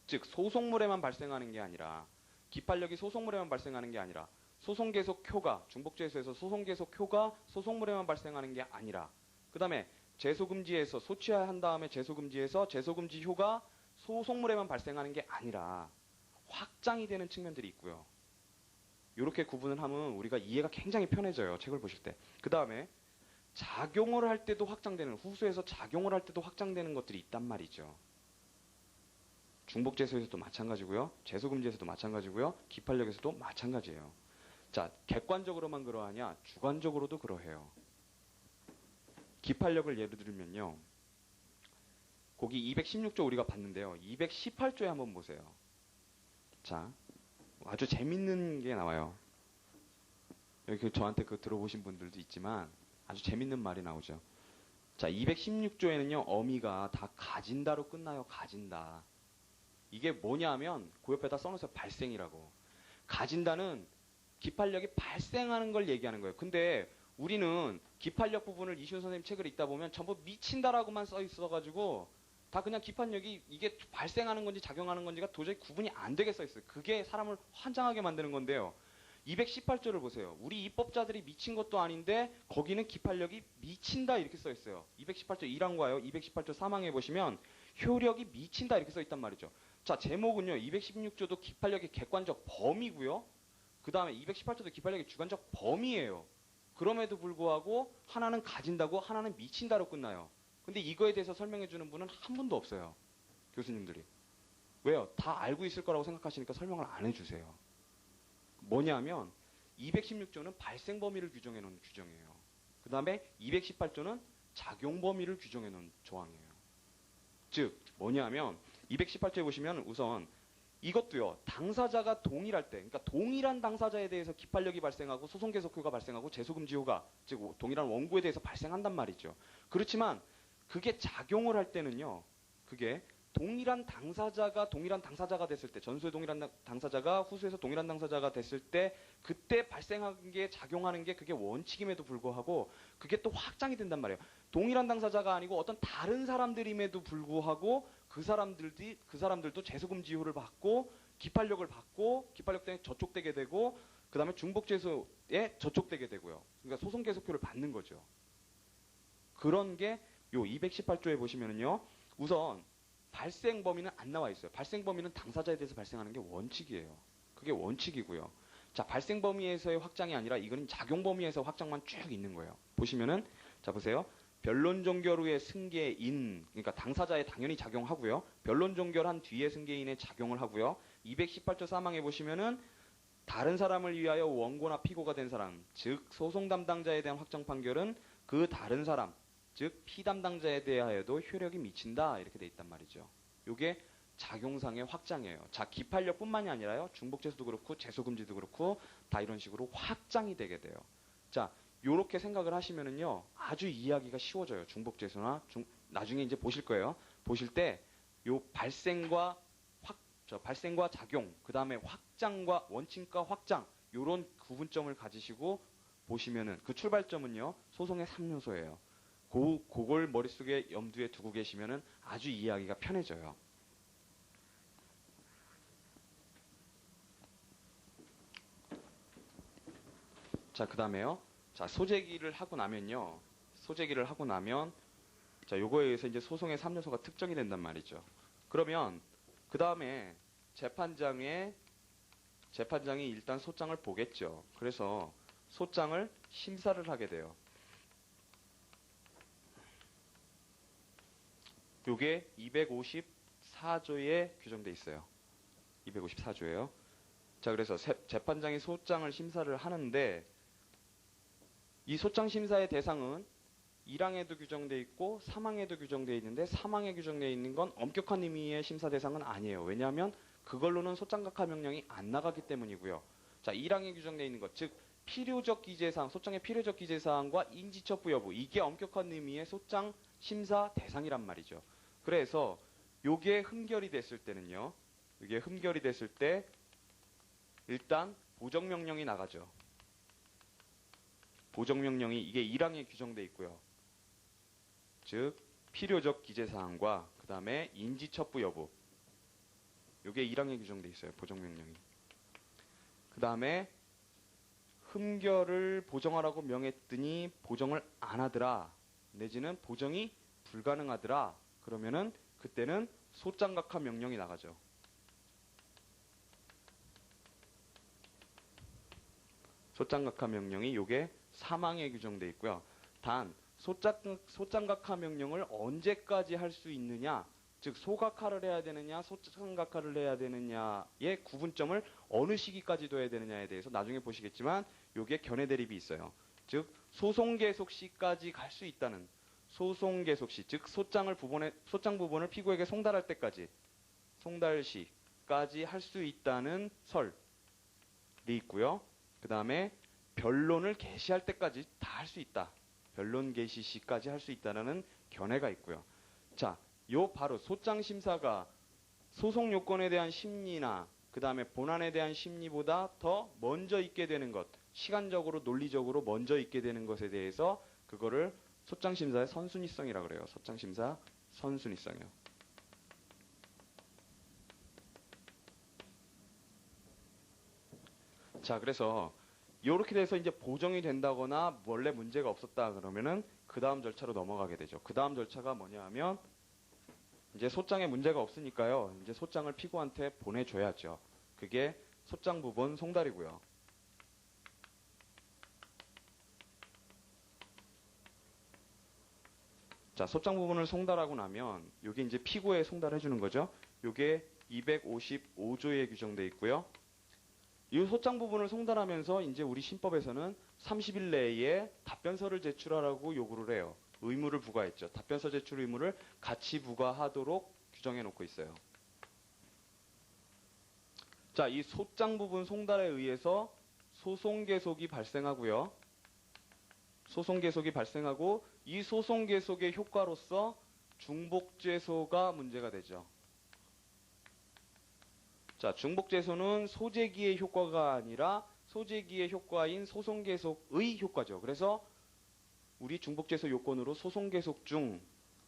즉 소송물에만 발생하는 게 아니라 기판력이 소송물에만 발생하는 게 아니라 소송계속효가 중복재소에서 소송계속효가 소송물에만 발생하는 게 아니라 그 다음에 제소금지에서 소취한 다음에 제소금지에서 제소금지효가 소송물에만 발생하는 게 아니라 확장이 되는 측면들이 있고요. 이렇게 구분을 하면 우리가 이해가 굉장히 편해져요. 책을 보실 때. 그 다음에 작용을 할 때도 확장되는 후소에서 작용을 할 때도 확장되는 것들이 있단 말이죠. 중복재소에서도 마찬가지고요. 제소금지에서도 마찬가지고요. 기판력에서도 마찬가지예요. 자, 객관적으로만 그러하냐? 주관적으로도 그러해요. 기판력을 예를 들면요. 거기 216조 우리가 봤는데요. 218조에 한번 보세요. 자, 아주 재밌는 게 나와요. 여기 저한테 그 들어보신 분들도 있지만 아주 재밌는 말이 나오죠. 자, 216조에는요. 어미가 다 가진다로 끝나요. 가진다. 이게 뭐냐면 그 옆에다 써놓으세요. 발생이라고. 가진다는 기판력이 발생하는 걸 얘기하는 거예요. 근데 우리는 기판력 부분을 이시훈 선생님 책을 읽다 보면 전부 미친다라고만 써 있어가지고 다 그냥 기판력이 이게 발생하는 건지 작용하는 건지가 도저히 구분이 안 되게 써 있어요. 그게 사람을 환장하게 만드는 건데요. 218조를 보세요. 우리 입법자들이 미친 것도 아닌데 거기는 기판력이 미친다 이렇게 써 있어요. 218조 1항과요. 218조 3항에 보시면 효력이 미친다 이렇게 써 있단 말이죠. 자, 제목은요. 216조도 기판력의 객관적 범위고요. 그 다음에 218조도 기판력의 주관적 범위예요. 그럼에도 불구하고 하나는 가진다고 하나는 미친다로 끝나요. 근데 이거에 대해서 설명해 주는 분은 한 분도 없어요. 교수님들이. 왜요? 다 알고 있을 거라고 생각하시니까 설명을 안 해주세요. 뭐냐면 216조는 발생 범위를 규정해 놓은 규정이에요. 그 다음에 218조는 작용 범위를 규정해 놓은 조항이에요. 즉 뭐냐면 218조에 보시면 우선 이것도요. 당사자가 동일할 때, 그러니까 동일한 당사자에 대해서 기판력이 발생하고 소송계속효가 발생하고 재소금지효가 즉 동일한 원고에 대해서 발생한단 말이죠. 그렇지만 그게 작용을 할 때는요. 그게 동일한 당사자가 됐을 때, 전수의 동일한 당사자가 후수에서 동일한 당사자가 됐을 때 그때 발생한 게 작용하는 게 그게 원칙임에도 불구하고 그게 또 확장이 된단 말이에요. 동일한 당사자가 아니고 어떤 다른 사람들임에도 불구하고 그 사람들도 재소금지효를 받고 기판력을 받고 기판력 때문에 저촉되게 되고 그 다음에 중복재소에 저촉되게 되고요. 그러니까 소송계속효를 받는 거죠. 그런 게 요 218조에 보시면은요. 우선 발생 범위는 안 나와 있어요. 발생 범위는 당사자에 대해서 발생하는 게 원칙이에요. 그게 원칙이고요. 자, 발생 범위에서의 확장이 아니라 이거는 작용 범위에서 확장만 쭉 있는 거예요. 보시면은 자 보세요. 변론 종결 후에 승계인, 그러니까 당사자에 당연히 작용하고요. 변론 종결한 뒤에 승계인에 작용을 하고요. 218조 3항에 보시면은 다른 사람을 위하여 원고나 피고가 된 사람, 즉 소송 담당자에 대한 확정 판결은 그 다른 사람, 즉 피담당자에 대하여도 효력이 미친다 이렇게 돼 있단 말이죠. 이게 작용상의 확장이에요. 자, 기판력뿐만이 아니라요. 중복재소도 그렇고 재소금지도 그렇고 다 이런 식으로 확장이 되게 돼요. 자, 요렇게 생각을 하시면은요. 아주 이해하기가 쉬워져요. 중복재소나 나중에 이제 보실 거예요. 보실 때 요 발생과 작용, 그 다음에 확장과 원칙과 확장 요런 구분점을 가지시고 보시면은 그 출발점은요. 소송의 3요소예요. 그걸 머릿속에 염두에 두고 계시면은 아주 이해하기가 편해져요. 자, 그 다음에요. 자, 소재기를 하고 나면요. 자, 요거에 의해서 이제 소송의 3요소가 특정이 된단 말이죠. 그러면 그 다음에 재판장이 일단 소장을 보겠죠. 그래서 소장을 심사를 하게 돼요. 요게 254조에 규정돼 있어요. 254조예요. 자, 그래서 재판장이 소장을 심사를 하는데 이 소장 심사의 대상은 1항에도 규정돼 있고 3항에도 규정돼 있는데 3항에 규정돼 있는 건 엄격한 의미의 심사 대상은 아니에요. 왜냐하면 그걸로는 소장각하 명령이 안 나가기 때문이고요. 자, 1항에 규정돼 있는 것, 즉 필요적 기재사항, 소장의 필요적 기재사항과 인지첩부 여부, 이게 엄격한 의미의 소장 심사 대상이란 말이죠. 그래서 요게 흠결이 됐을 때는요. 이게 흠결이 됐을 때 일단 보정명령이 나가죠. 보정명령이 이게 1항에 규정돼 있고요. 즉 필요적 기재사항과 그 다음에 인지첩부 여부 요게 1항에 규정돼 있어요. 보정명령이. 그 다음에 흠결을 보정하라고 명했더니 보정을 안 하더라. 내지는 보정이 불가능하더라. 그러면은 그때는 소장각하 명령이 나가죠. 소장각하 명령이 요게 3항에 규정돼 있고요. 단 소장각하 명령을 언제까지 할 수 있느냐, 즉 소각하를 해야 되느냐 소장각하를 해야 되느냐의 구분점을 어느 시기까지 둬야 되느냐에 대해서 나중에 보시겠지만 요게 견해 대립이 있어요. 즉 소송 계속 시까지 갈 수 있다는, 소송 계속 시, 즉 소장 부분을 피고에게 송달할 때까지, 송달 시까지 할 수 있다는 설이 있고요. 그 다음에 변론을 개시할 때까지 다 할 수 있다. 변론 개시 시까지 할 수 있다는 견해가 있고요. 자, 요 바로 소장 심사가 소송 요건에 대한 심리나 그 다음에 본안에 대한 심리보다 더 먼저 있게 되는 것, 시간적으로 논리적으로 먼저 있게 되는 것에 대해서 그거를 소장심사의 선순위성이라고 그래요. 소장심사 선순위성이요. 자, 그래서 이렇게 돼서 이제 보정이 된다거나 원래 문제가 없었다 그러면은 그 다음 절차로 넘어가게 되죠. 그 다음 절차가 뭐냐 하면 이제 소장에 문제가 없으니까요. 이제 소장을 피고한테 보내줘야죠. 그게 소장 부분 송달이고요. 자, 소장 부분을 송달하고 나면 이게 이제 피고에 송달해 주는 거죠. 이게 255조에 규정돼 있고요. 이 소장 부분을 송달하면서 이제 우리 신법에서는 30일 내에 답변서를 제출하라고 요구를 해요. 의무를 부과했죠. 답변서 제출 의무를 같이 부과하도록 규정해 놓고 있어요. 자, 이 소장 부분 송달에 의해서 소송 계속이 발생하고요. 소송 계속이 발생하고 이 소송 계속의 효과로서 중복죄소가 문제가 되죠. 자, 중복죄소는 소재기의 효과가 아니라 소재기의 효과인 소송 계속의 효과죠. 그래서 우리 중복죄소 요건으로 소송 계속 중,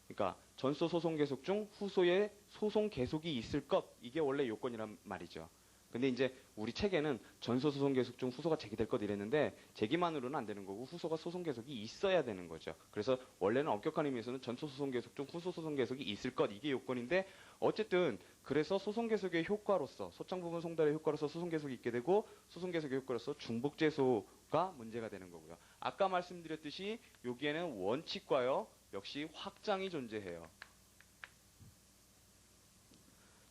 그러니까 전소 소송 계속 중 후소의 소송 계속이 있을 것, 이게 원래 요건이란 말이죠. 근데 이제 우리 책에는 전소 소송 계속 중 후소가 제기될 것 이랬는데 제기만으로는 안 되는 거고 후소가 소송 계속이 있어야 되는 거죠. 그래서 원래는 엄격한 의미에서는 전소 소송 계속 중 후소 소송 계속이 있을 것, 이게 요건인데 어쨌든 그래서 소송 계속의 효과로서 소장 부분 송달의 효과로서 소송 계속이 있게 되고 소송 계속의 효과로서 중복죄소가 문제가 되는 거고요. 아까 말씀드렸듯이 여기에는 원칙과요 역시 확장이 존재해요.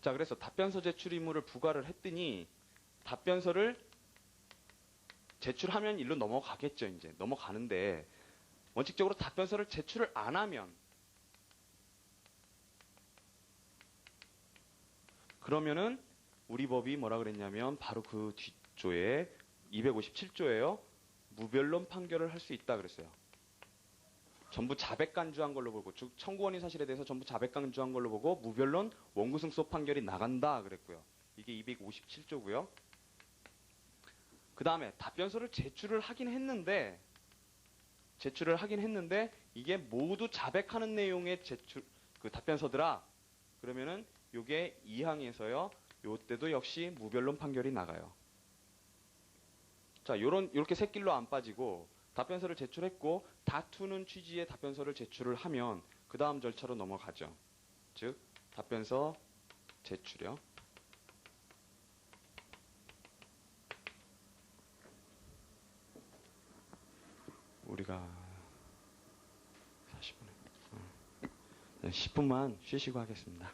자, 그래서 답변서 제출 의무를 부과를 했더니 답변서를 제출하면 일로 넘어가겠죠. 이제 넘어가는데 원칙적으로 답변서를 제출을 안 하면 그러면은 우리 법이 뭐라 그랬냐면 바로 그 뒷조에 257조예요. 무변론 판결을 할 수 있다 그랬어요. 전부 자백 간주한 걸로 보고, 즉 청구원인 사실에 대해서 전부 자백 간주한 걸로 보고 무변론 원고 승소 판결이 나간다 그랬고요. 이게 257조고요. 그 다음에 답변서를 제출을 하긴 했는데 이게 모두 자백하는 내용의 그 답변서더라. 그러면은 요게 2항에서요. 요때도 역시 무변론 판결이 나가요. 자, 요렇게 새길로 안 빠지고 답변서를 제출했고 다투는 취지의 답변서를 제출을 하면 그 다음 절차로 넘어가죠. 즉 답변서 제출이요. 우리가 40분에 10분만 쉬시고 하겠습니다.